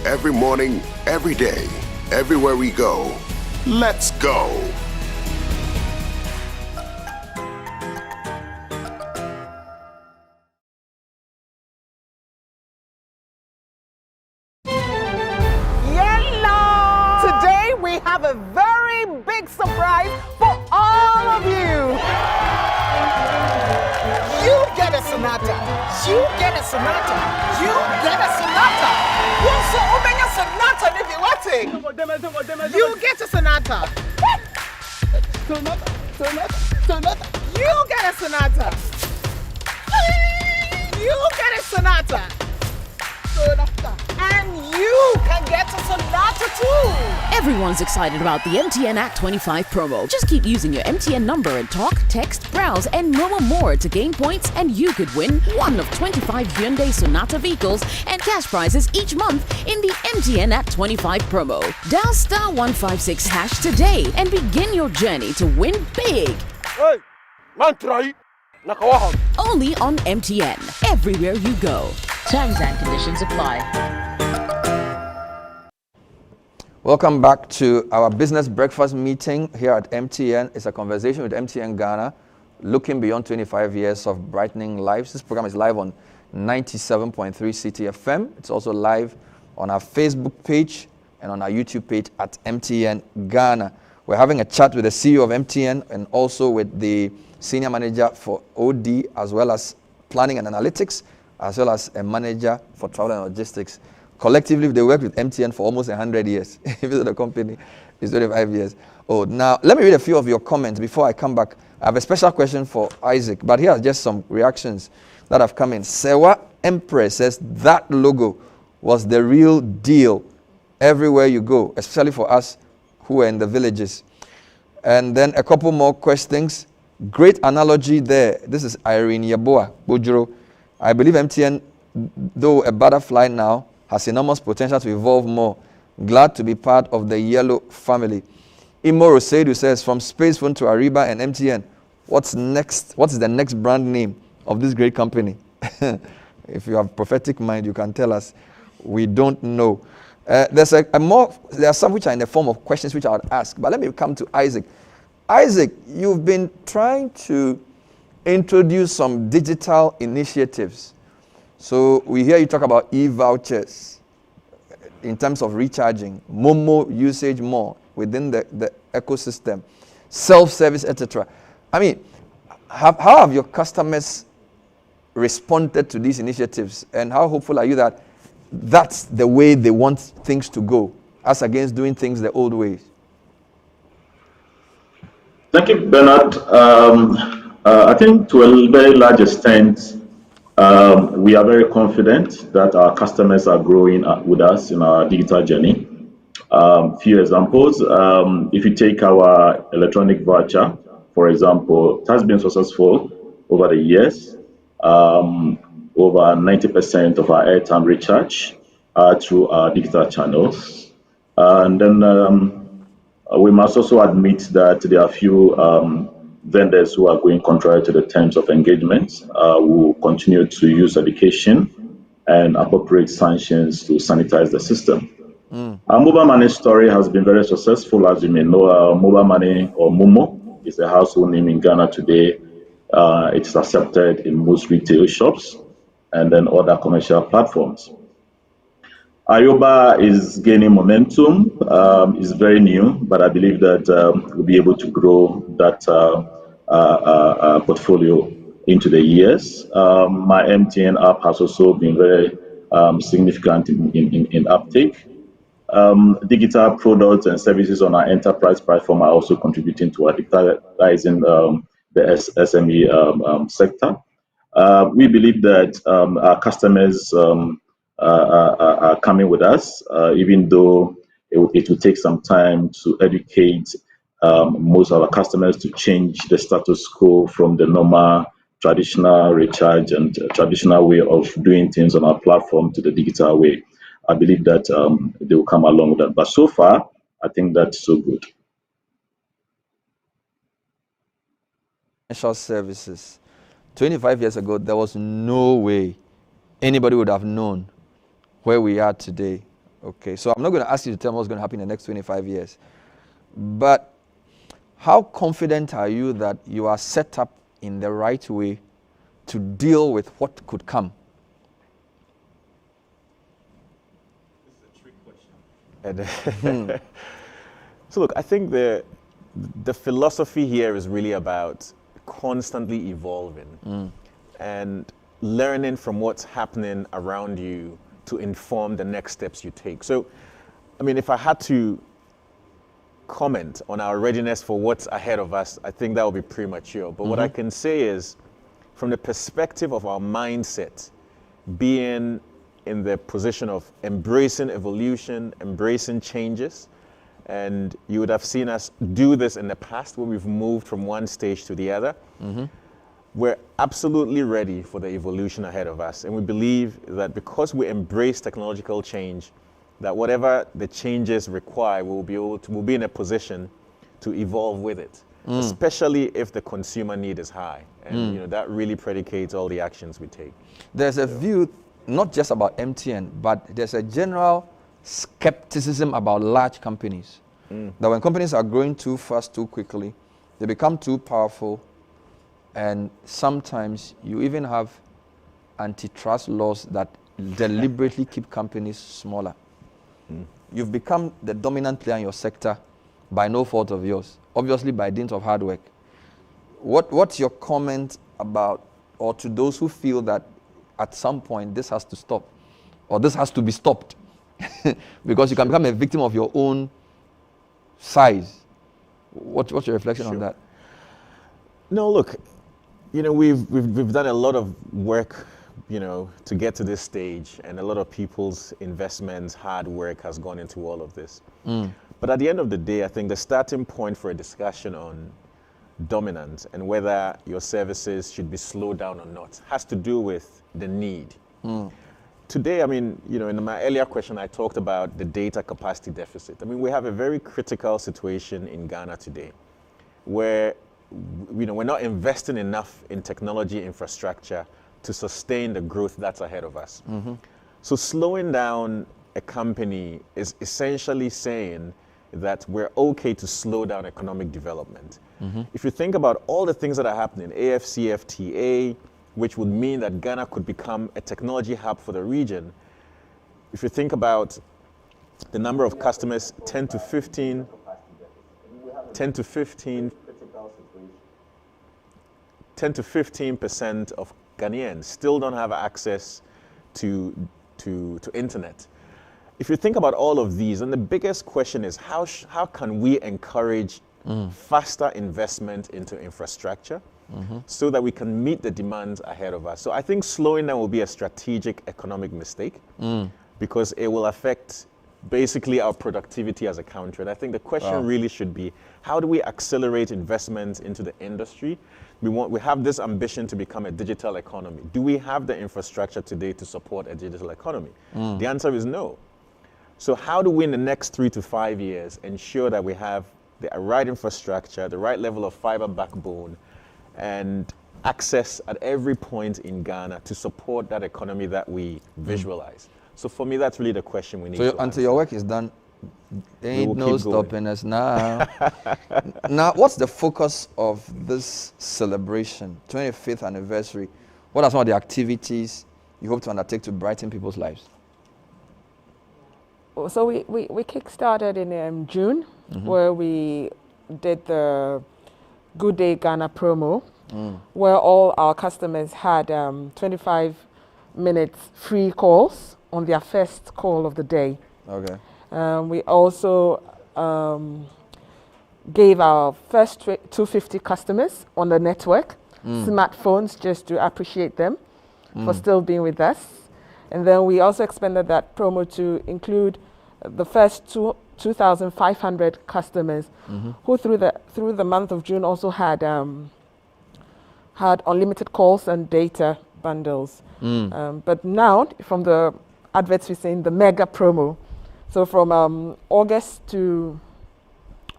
Every morning, every day, everywhere we go, let's go. Today we have a very big surprise for all of you. You get a sonata. You get a sonata. You get a sonata. Also, Omega sonata if you want it. You get a sonata. Sonata. You get a sonata. You get a sonata. And you can get a sonata too. Everyone's excited about the MTN Act 25 promo. Just keep using your MTN number and talk, text, browse, and more to gain points, and you could win one of 25 Hyundai Sonata vehicles and cash prizes each month in the MTN Act 25 promo. Dial *156# today and begin your journey to win big. Hey, man try. Nakawahan. Only on MTN, everywhere you go. Terms and conditions apply. Welcome back to our business breakfast meeting here at MTN. It's a conversation with MTN Ghana, looking beyond 25 years of brightening lives. This program is live on 97.3 CTFM. It's also live on our Facebook page and on our YouTube page at MTN Ghana. We're having a chat with the CEO of MTN and also with the Senior Manager for OD, as well as Planning and Analytics, as well as a Manager for Travel and Logistics. Collectively, they worked with MTN for almost 100 years. Even the company is 25 years old. Now, let me read a few of your comments before I come back. I have a special question for Isaac, but here are just some reactions that have come in. Sewa Empress says that logo was the real deal everywhere you go, especially for us who are in the villages. And then a couple more questions. Great analogy there. This is Irene Yaboa Bojuro. I believe MTN, though a butterfly now, has enormous potential to evolve more. Glad to be part of the yellow family. Imoro Seidu says, from Spacephone to Ariba and MTN, what's next? What's the next brand name of this great company? If you have prophetic mind, you can tell us. We don't know. There are some which are in the form of questions which I would ask. But let me come to Isaac. Isaac, you've been trying to introduce some digital initiatives. So we hear you talk about e-vouchers in terms of recharging, Momo usage more within the ecosystem, self-service, etc. I mean, how have your customers responded to these initiatives, and how hopeful are you that that's the way they want things to go, as against doing things the old ways? Thank you, Bernard. I think to a very large extent, we are very confident that our customers are growing with us in our digital journey. Few examples. If you take our electronic voucher, for example, it has been successful over the years. Over 90% of our airtime recharge through our digital channels. And then we must also admit that there are few vendors who are going contrary to the terms of engagement, who continue to use education and appropriate sanctions to sanitize the system. Our mobile money story has been very successful. As you may know, mobile money, or Momo, is a household name in Ghana today. It's accepted in most retail shops and then other commercial platforms. Ayoba is gaining momentum. It's very new, but I believe that we'll be able to grow that portfolio into the years. My MTN app has also been very significant in uptake. Digital products and services on our enterprise platform are also contributing to our digitalizing the SME sector. We believe that our customers are coming with us, even though it will take some time to educate most of our customers to change the status quo from the normal traditional recharge and traditional way of doing things on our platform to the digital way. I believe that they will come along with that. But so far, I think that's so good. Financial services. 25 years ago, there was no way anybody would have known where we are today. Okay, so I'm not going to ask you to tell me what's going to happen in the next 25 years. But how confident are you that you are set up in the right way to deal with what could come? So look, I think the philosophy here is really about constantly evolving and learning from what's happening around you to inform the next steps you take. So, I mean, if I had to comment on our readiness for what's ahead of us, I think that would be premature. But what I can say is, from the perspective of our mindset, being in the position of embracing evolution, embracing changes, and you would have seen us do this in the past where we've moved from one stage to the other. We're absolutely ready for the evolution ahead of us. And we believe that because we embrace technological change, that whatever the changes require, we'll be in a position to evolve with it, especially if the consumer need is high. And you know, that really predicates all the actions we take. There's a view, not just about MTN, but there's a general skepticism about large companies. That when companies are growing too fast, too quickly, they become too powerful, and sometimes you even have antitrust laws that deliberately keep companies smaller. You've become the dominant player in your sector by no fault of yours, obviously by dint of hard work. What's your comment about, or to those who feel that at some point this has to stop, or this has to be stopped, because you can become a victim of your own size? What's your reflection on that? No, look, you know, we've done a lot of work, you know, to get to this stage, and a lot of people's investments, hard work has gone into all of this. But at the end of the day, I think the starting point for a discussion on dominance and whether your services should be slowed down or not has to do with the need. Today, I mean, you know, in my earlier question, I talked about the data capacity deficit. I mean, we have a very critical situation in Ghana today where, you know, we're not investing enough in technology infrastructure to sustain the growth that's ahead of us. So slowing down a company is essentially saying that we're okay to slow down economic development. If you think about all the things that are happening, AFCFTA, which would mean that Ghana could become a technology hub for the region. If you think about the number of customers, 10 to 15% of Ghanaians still don't have access to internet. If you think about all of these, and the biggest question is how can we encourage faster investment into infrastructure so that we can meet the demands ahead of us. So I think slowing down will be a strategic economic mistake because it will affect basically our productivity as a country. And I think the question really should be, how do we accelerate investments into the industry? We have this ambition to become a digital economy. Do we have the infrastructure today to support a digital economy? The answer is no. So how do we in the next 3 to 5 years ensure that we have the right infrastructure, the right level of fiber backbone, and access at every point in Ghana to support that economy that we visualize? So for me, that's really the question we need to answer. So until your work is done, there ain't no stopping us now. Now, what's the focus of this celebration, 25th anniversary? What are some of the activities you hope to undertake to brighten people's lives? So we kick-started in June, where we did the Good Day Ghana promo, where all our customers had 25 minutes free calls on their first call of the day. Okay. We also gave our first 250 customers on the network smartphones just to appreciate them for still being with us. And then we also expanded that promo to include the first 2,500 customers who through the month of June also had unlimited calls and data bundles. But now, from the adverts we're seeing, the mega promo. So from August to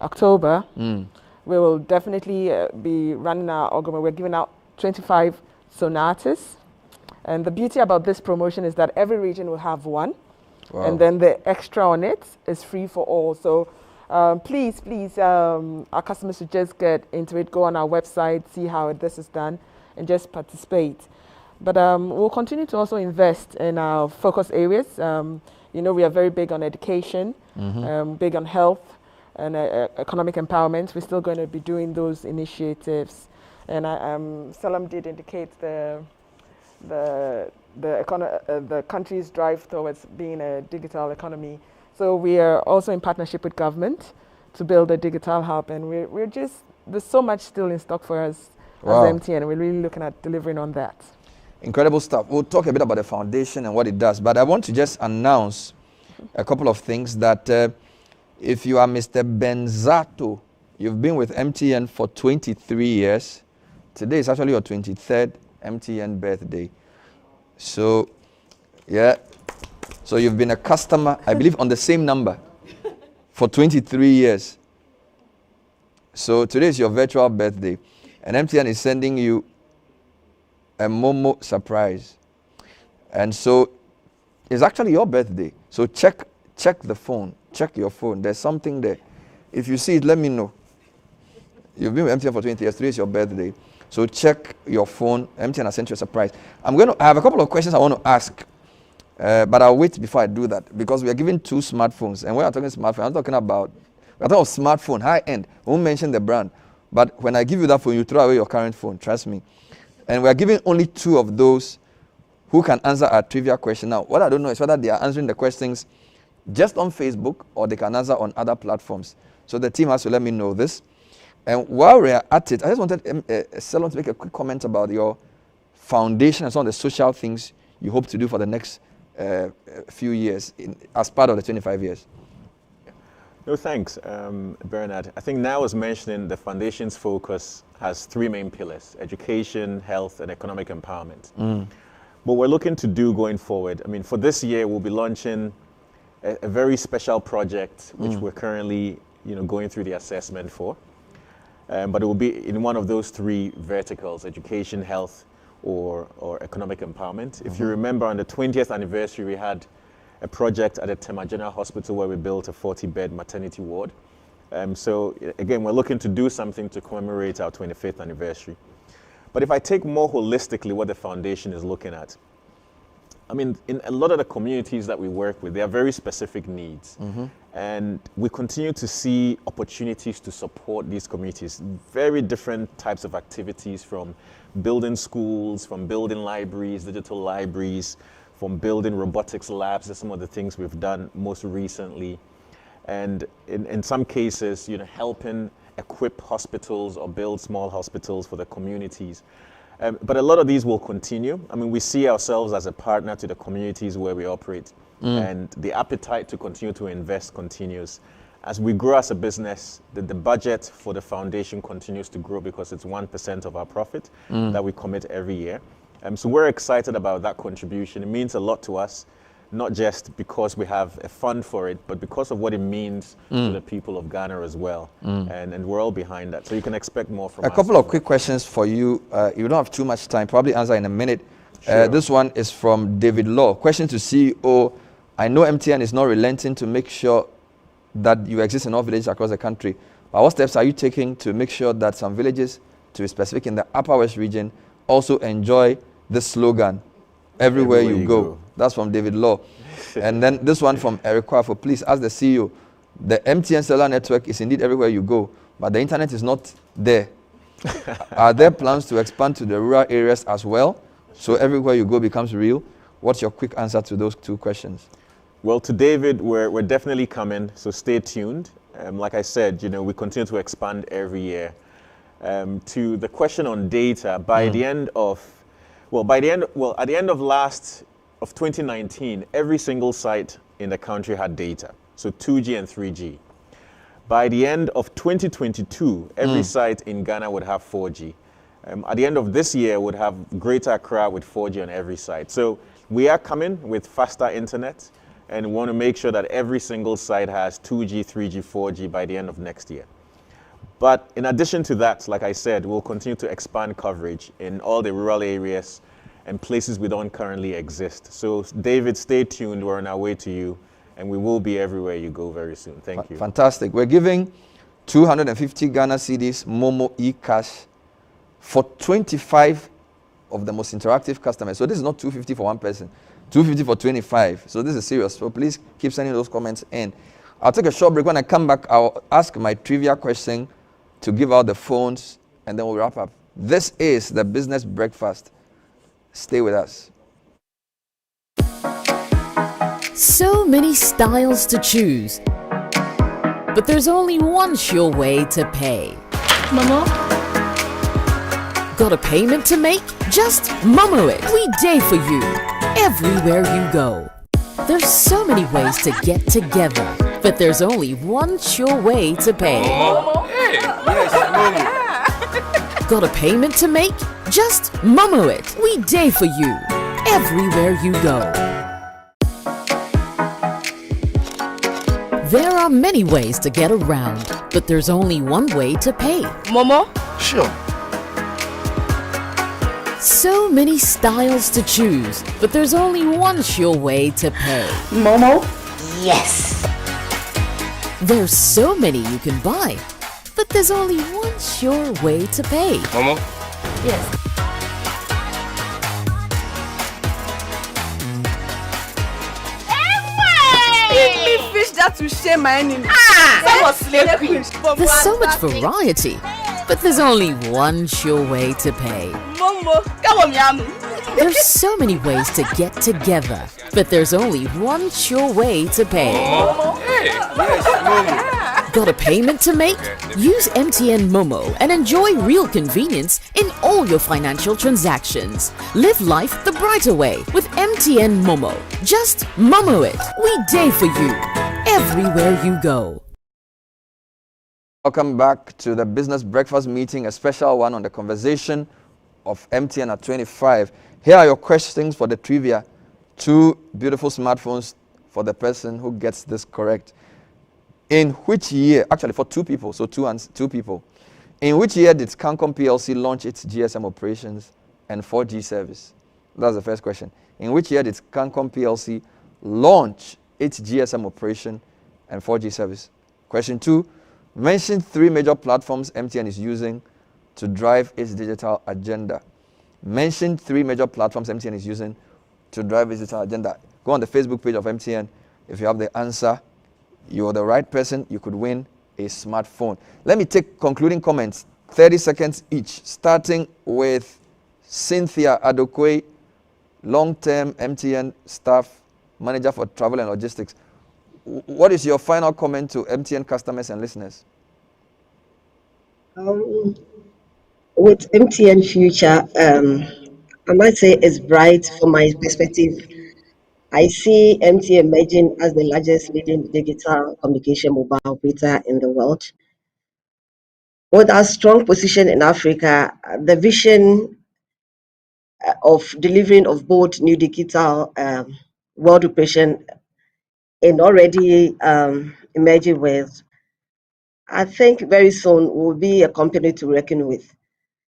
October, we will definitely be running we're giving out 25 sonatas. And the beauty about this promotion is that every region will have one. Wow. And then the extra on it is free for all. So please, our customers should just get into it, go on our website, see how this is done, and just participate. But we'll continue to also invest in our focus areas. You know, we are very big on education, big on health and economic empowerment. We're still going to be doing those initiatives. And Salam did indicate the country's drive towards being a digital economy. So we are also in partnership with government to build a digital hub, and we're just, there's so much still in stock for us as MTN. We're really looking at delivering on that. Incredible stuff. We'll talk a bit about the foundation and what it does, but I want to just announce a couple of things that if you are Mr. Benzato, you've been with MTN for 23 years. Today is actually your 23rd MTN birthday. So, yeah. So you've been a customer, I believe, on the same number for 23 years. So today is your virtual birthday. And MTN is sending you a Momo surprise. And so it's actually your birthday. So check the phone. Check your phone. There's something there. If you see it, let me know. You've been with MTN for 20 years. Today is your birthday. So check your phone. MTN has sent you a surprise. I have a couple of questions I want to ask. But I'll wait before I do that, because we are giving 2 smartphones. And when I'm talking smartphone, we're talking about smartphone, high end. I won't mention the brand. But when I give you that phone, you throw away your current phone. Trust me. And we are giving only 2 of those who can answer our trivia question. Now, what I don't know is whether they are answering the questions just on Facebook or they can answer on other platforms. So the team has to let me know this. And while we're at it, I just wanted Selon to make a quick comment about your foundation and some of the social things you hope to do for the next few years as part of the 25 years. No, thanks, Bernard. I think now as mentioning, the foundation's focus has three main pillars: education, health, and economic empowerment. What we're looking to do going forward, I mean, for this year, we'll be launching a very special project, which we're currently, going through the assessment for. But it will be in one of those three verticals: education, health, or economic empowerment. If you remember, on the 20th anniversary, we had a project at the Tema General Hospital where we built a 40-bed maternity ward. So again, we're looking to do something to commemorate our 25th anniversary. But if I take more holistically what the foundation is looking at, I mean, in a lot of the communities that we work with, there are very specific needs. And we continue to see opportunities to support these communities, very different types of activities, from building schools, from building libraries, digital libraries, from building robotics labs. That's some of the things we've done most recently. And in some cases, helping equip hospitals or build small hospitals for the communities. But a lot of these will continue. I mean, we see ourselves as a partner to the communities where we operate. And the appetite to continue to invest continues. As we grow as a business, the budget for the foundation continues to grow because it's 1% of our profit that we commit every year. So we're excited about that contribution. It means a lot to us, not just because we have a fund for it, but because of what it means to the people of Ghana as well. And we're all behind that. So you can expect more from us. A couple of quick questions for you. You don't have too much time, probably answer in a minute. Sure. This one is from David Law. Question to CEO. I know MTN is not relenting to make sure that you exist in all villages across the country. But what steps are you taking to make sure that some villages, to be specific in the Upper West region, also enjoy this slogan, everywhere you go? That's from David Law. And then this one from Eric Kwafo. Please ask the CEO, the MTN cellular network is indeed everywhere you go, but the internet is not there. Are there plans to expand to the rural areas as well, so everywhere you go becomes real? What's your quick answer to those two questions? Well, to David, we're definitely coming, so stay tuned. Like I said, we continue to expand every year. To the question on data, by the end of, at the end of 2019, every single site in the country had data, so 2G and 3G. By the end of 2022, every site in Ghana would have 4G. At the end of this year, would have Greater Accra with 4G on every site. So we are coming with faster internet, and we want to make sure that every single site has 2G, 3G, 4G by the end of next year. But in addition to that, like I said, we'll continue to expand coverage in all the rural areas and places we don't currently exist. So David, stay tuned. We're on our way to you, and we will be everywhere you go very soon. Thank you. Fantastic. We're giving 250 Ghana cedis Momo e-cash for 25 of the most interactive customers. So this is not 250 for one person, 250 for 25. So this is serious. So please keep sending those comments in. I'll take a short break. When I come back, I'll ask my trivia question to give out the phones, and then we'll wrap up. This is the Business Breakfast. Stay with us. So many styles to choose, but there's only one sure way to pay. Mama? Got a payment to make? Just Momo it. We day for you, everywhere you go. There's so many ways to get together, but there's only one sure way to pay. Momo? Hey! Yes, Momo. Got a payment to make? Just Momo it. We day for you, everywhere you go. There are many ways to get around, but there's only one way to pay. Momo? Sure. So many styles to choose, but there's only one sure way to pay. Momo? Yes. There's so many you can buy, but there's only one sure way to pay. Momo? Yes. Give me fish that will shame my enemy. There's so much variety, but there's only one sure way to pay. Momo, come on, Yamu. There's so many ways to get together, but there's only one sure way to pay. Momo? Hey! Yes, Momo. Got a payment to make? Use MTN Momo and enjoy real convenience in all your financial transactions. Live life the brighter way with MTN Momo. Just Momo it. We day for you, everywhere you go. Welcome back to the Business Breakfast meeting, a special one on the conversation of MTN at 25. Here are your questions for the trivia. 2 beautiful smartphones for the person who gets this correct. In which year, actually for 2 people, so 2 people. In which year did Cancom PLC launch its GSM operations and 4G service? That's the first question. In which year did Cancom PLC launch its GSM operation and 4G service? Question 2, mention 3 major platforms MTN is using to drive its digital agenda. Mention 3 major platforms MTN is using to drive its digital agenda. Go on the Facebook page of MTN. If you have the answer, you're the right person, you could win a smartphone. Let me take concluding comments, 30 seconds each, starting with Cynthia Adokwe, long-term MTN staff manager for travel and logistics. What is your final comment to MTN customers and listeners? With MTN future, I might say it's bright from my perspective. I see MTN emerging as the largest leading digital communication mobile operator in the world. With our strong position in Africa, the vision of delivering of both new digital world operation and already emerging with, I think very soon will be a company to reckon with.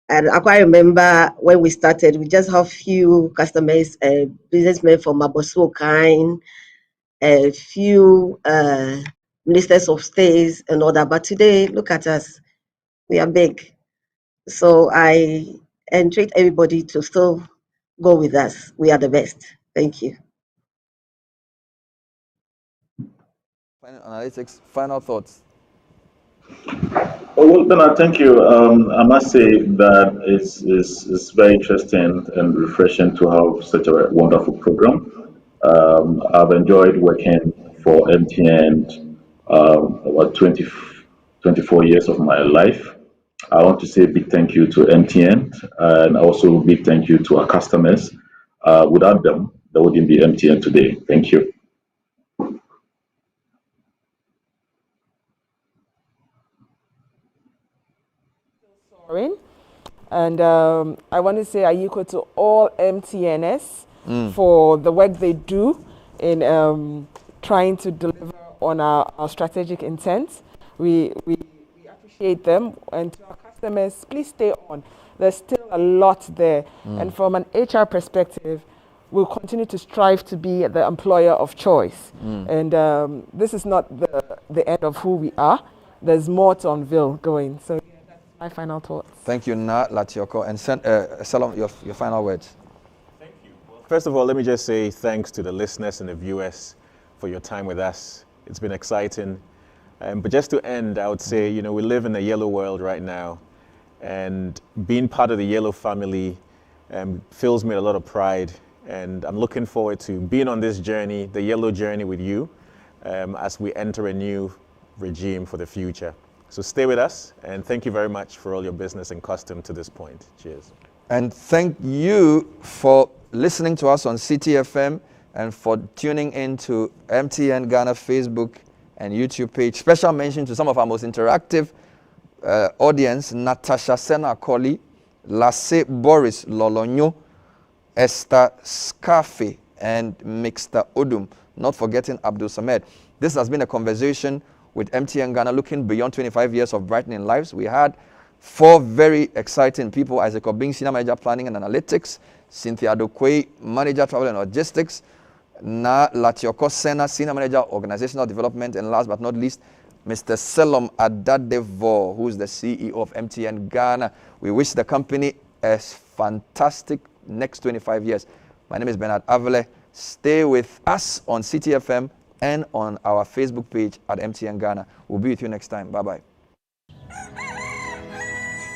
And I quite remember when we started, we just have few customers, businessmen from Abosu kind, a few ministers of states and all that. But today, look at us, we are big. So I entreat everybody to still go with us. We are the best. Thank you. Analytics, final thoughts. Well, Bernard, thank you. I must say that it's very interesting and refreshing to have such a wonderful program. I've enjoyed working for MTN about 24 years of my life. I want to say a big thank you to MTN and also a big thank you to our customers. Without them, there wouldn't be MTN today. Thank you. And I want to say Ayiko to all MTNs for the work they do in trying to deliver on our strategic intent. We appreciate them. And to our customers, please stay on. There's still a lot there. And from an HR perspective, we'll continue to strive to be the employer of choice. And this is not the end of who we are. There's more to unveil going. So that's my final thoughts. Thank you, Na Latioko. And Salom, your final words. Thank you. Well, first of all, let me just say thanks to the listeners and the viewers for your time with us. It's been exciting. But just to end, I would say, we live in a yellow world right now. And being part of the yellow family fills me with a lot of pride. And I'm looking forward to being on this journey, the yellow journey with you, as we enter a new regime for the future. So stay with us, and thank you very much for all your business and custom to this point. Cheers. And thank you for listening to us on CTFM and for tuning in to MTN Ghana Facebook and YouTube page. Special mention to some of our most interactive audience, Natasha Sena Koli, Lasse Boris Lolonyo, Esther Scafe, and Mixter Odum, not forgetting Abdul Samed. This has been a conversation with MTN Ghana looking beyond 25 years of brightening lives. We had 4 very exciting people: Isaac Obing, Senior Manager Planning and Analytics; Cynthia Adokwe, Manager Travel and Logistics; Na Latioko Sena, Senior Manager Organizational Development; and last but not least, Mr. Selom Adadevo, who is the CEO of MTN Ghana. We wish the company a fantastic next 25 years. My name is Bernard Avele. Stay with us on CTFM and on our Facebook page at MTN Ghana. We'll be with you next time. Bye-bye.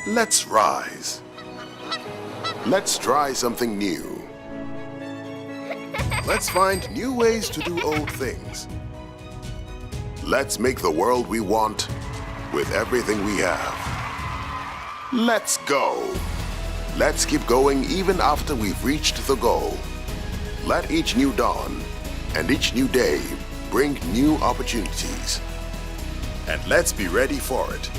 Let's rise. Let's try something new. Let's find new ways to do old things. Let's make the world we want with everything we have. Let's go. Let's keep going even after we've reached the goal. Let each new dawn and each new day bring new opportunities. And let's be ready for it.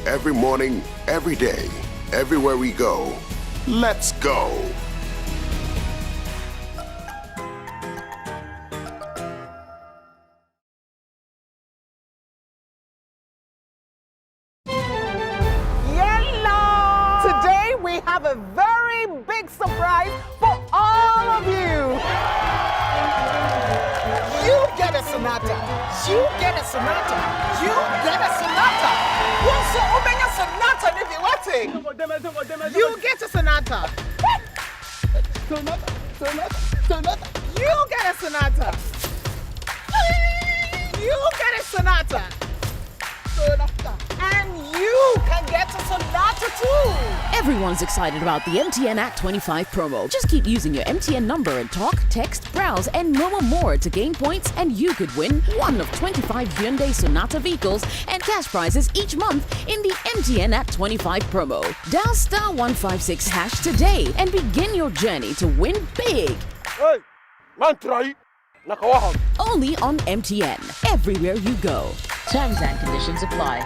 Every morning, every day, everywhere we go. Let's go. Yellow! Today we have a very big surprise for all of you. You get a sonata. You get a sonata. You get a sonata. What's so open a sonata if you want it? You get a sonata. Sonata. You get a sonata. You get a sonata. And you can get a sonata too. Everyone's excited about the MTN Act 25 promo. Just keep using your MTN number and talk, text, browse, and more to gain points, and you could win one of 25 Hyundai Sonata vehicles and cash prizes each month in the MTN Act 25 promo. Dial *156 hash today and begin your journey to win big. Hey, man, try. Only on MTN. Everywhere you go. Terms and conditions apply.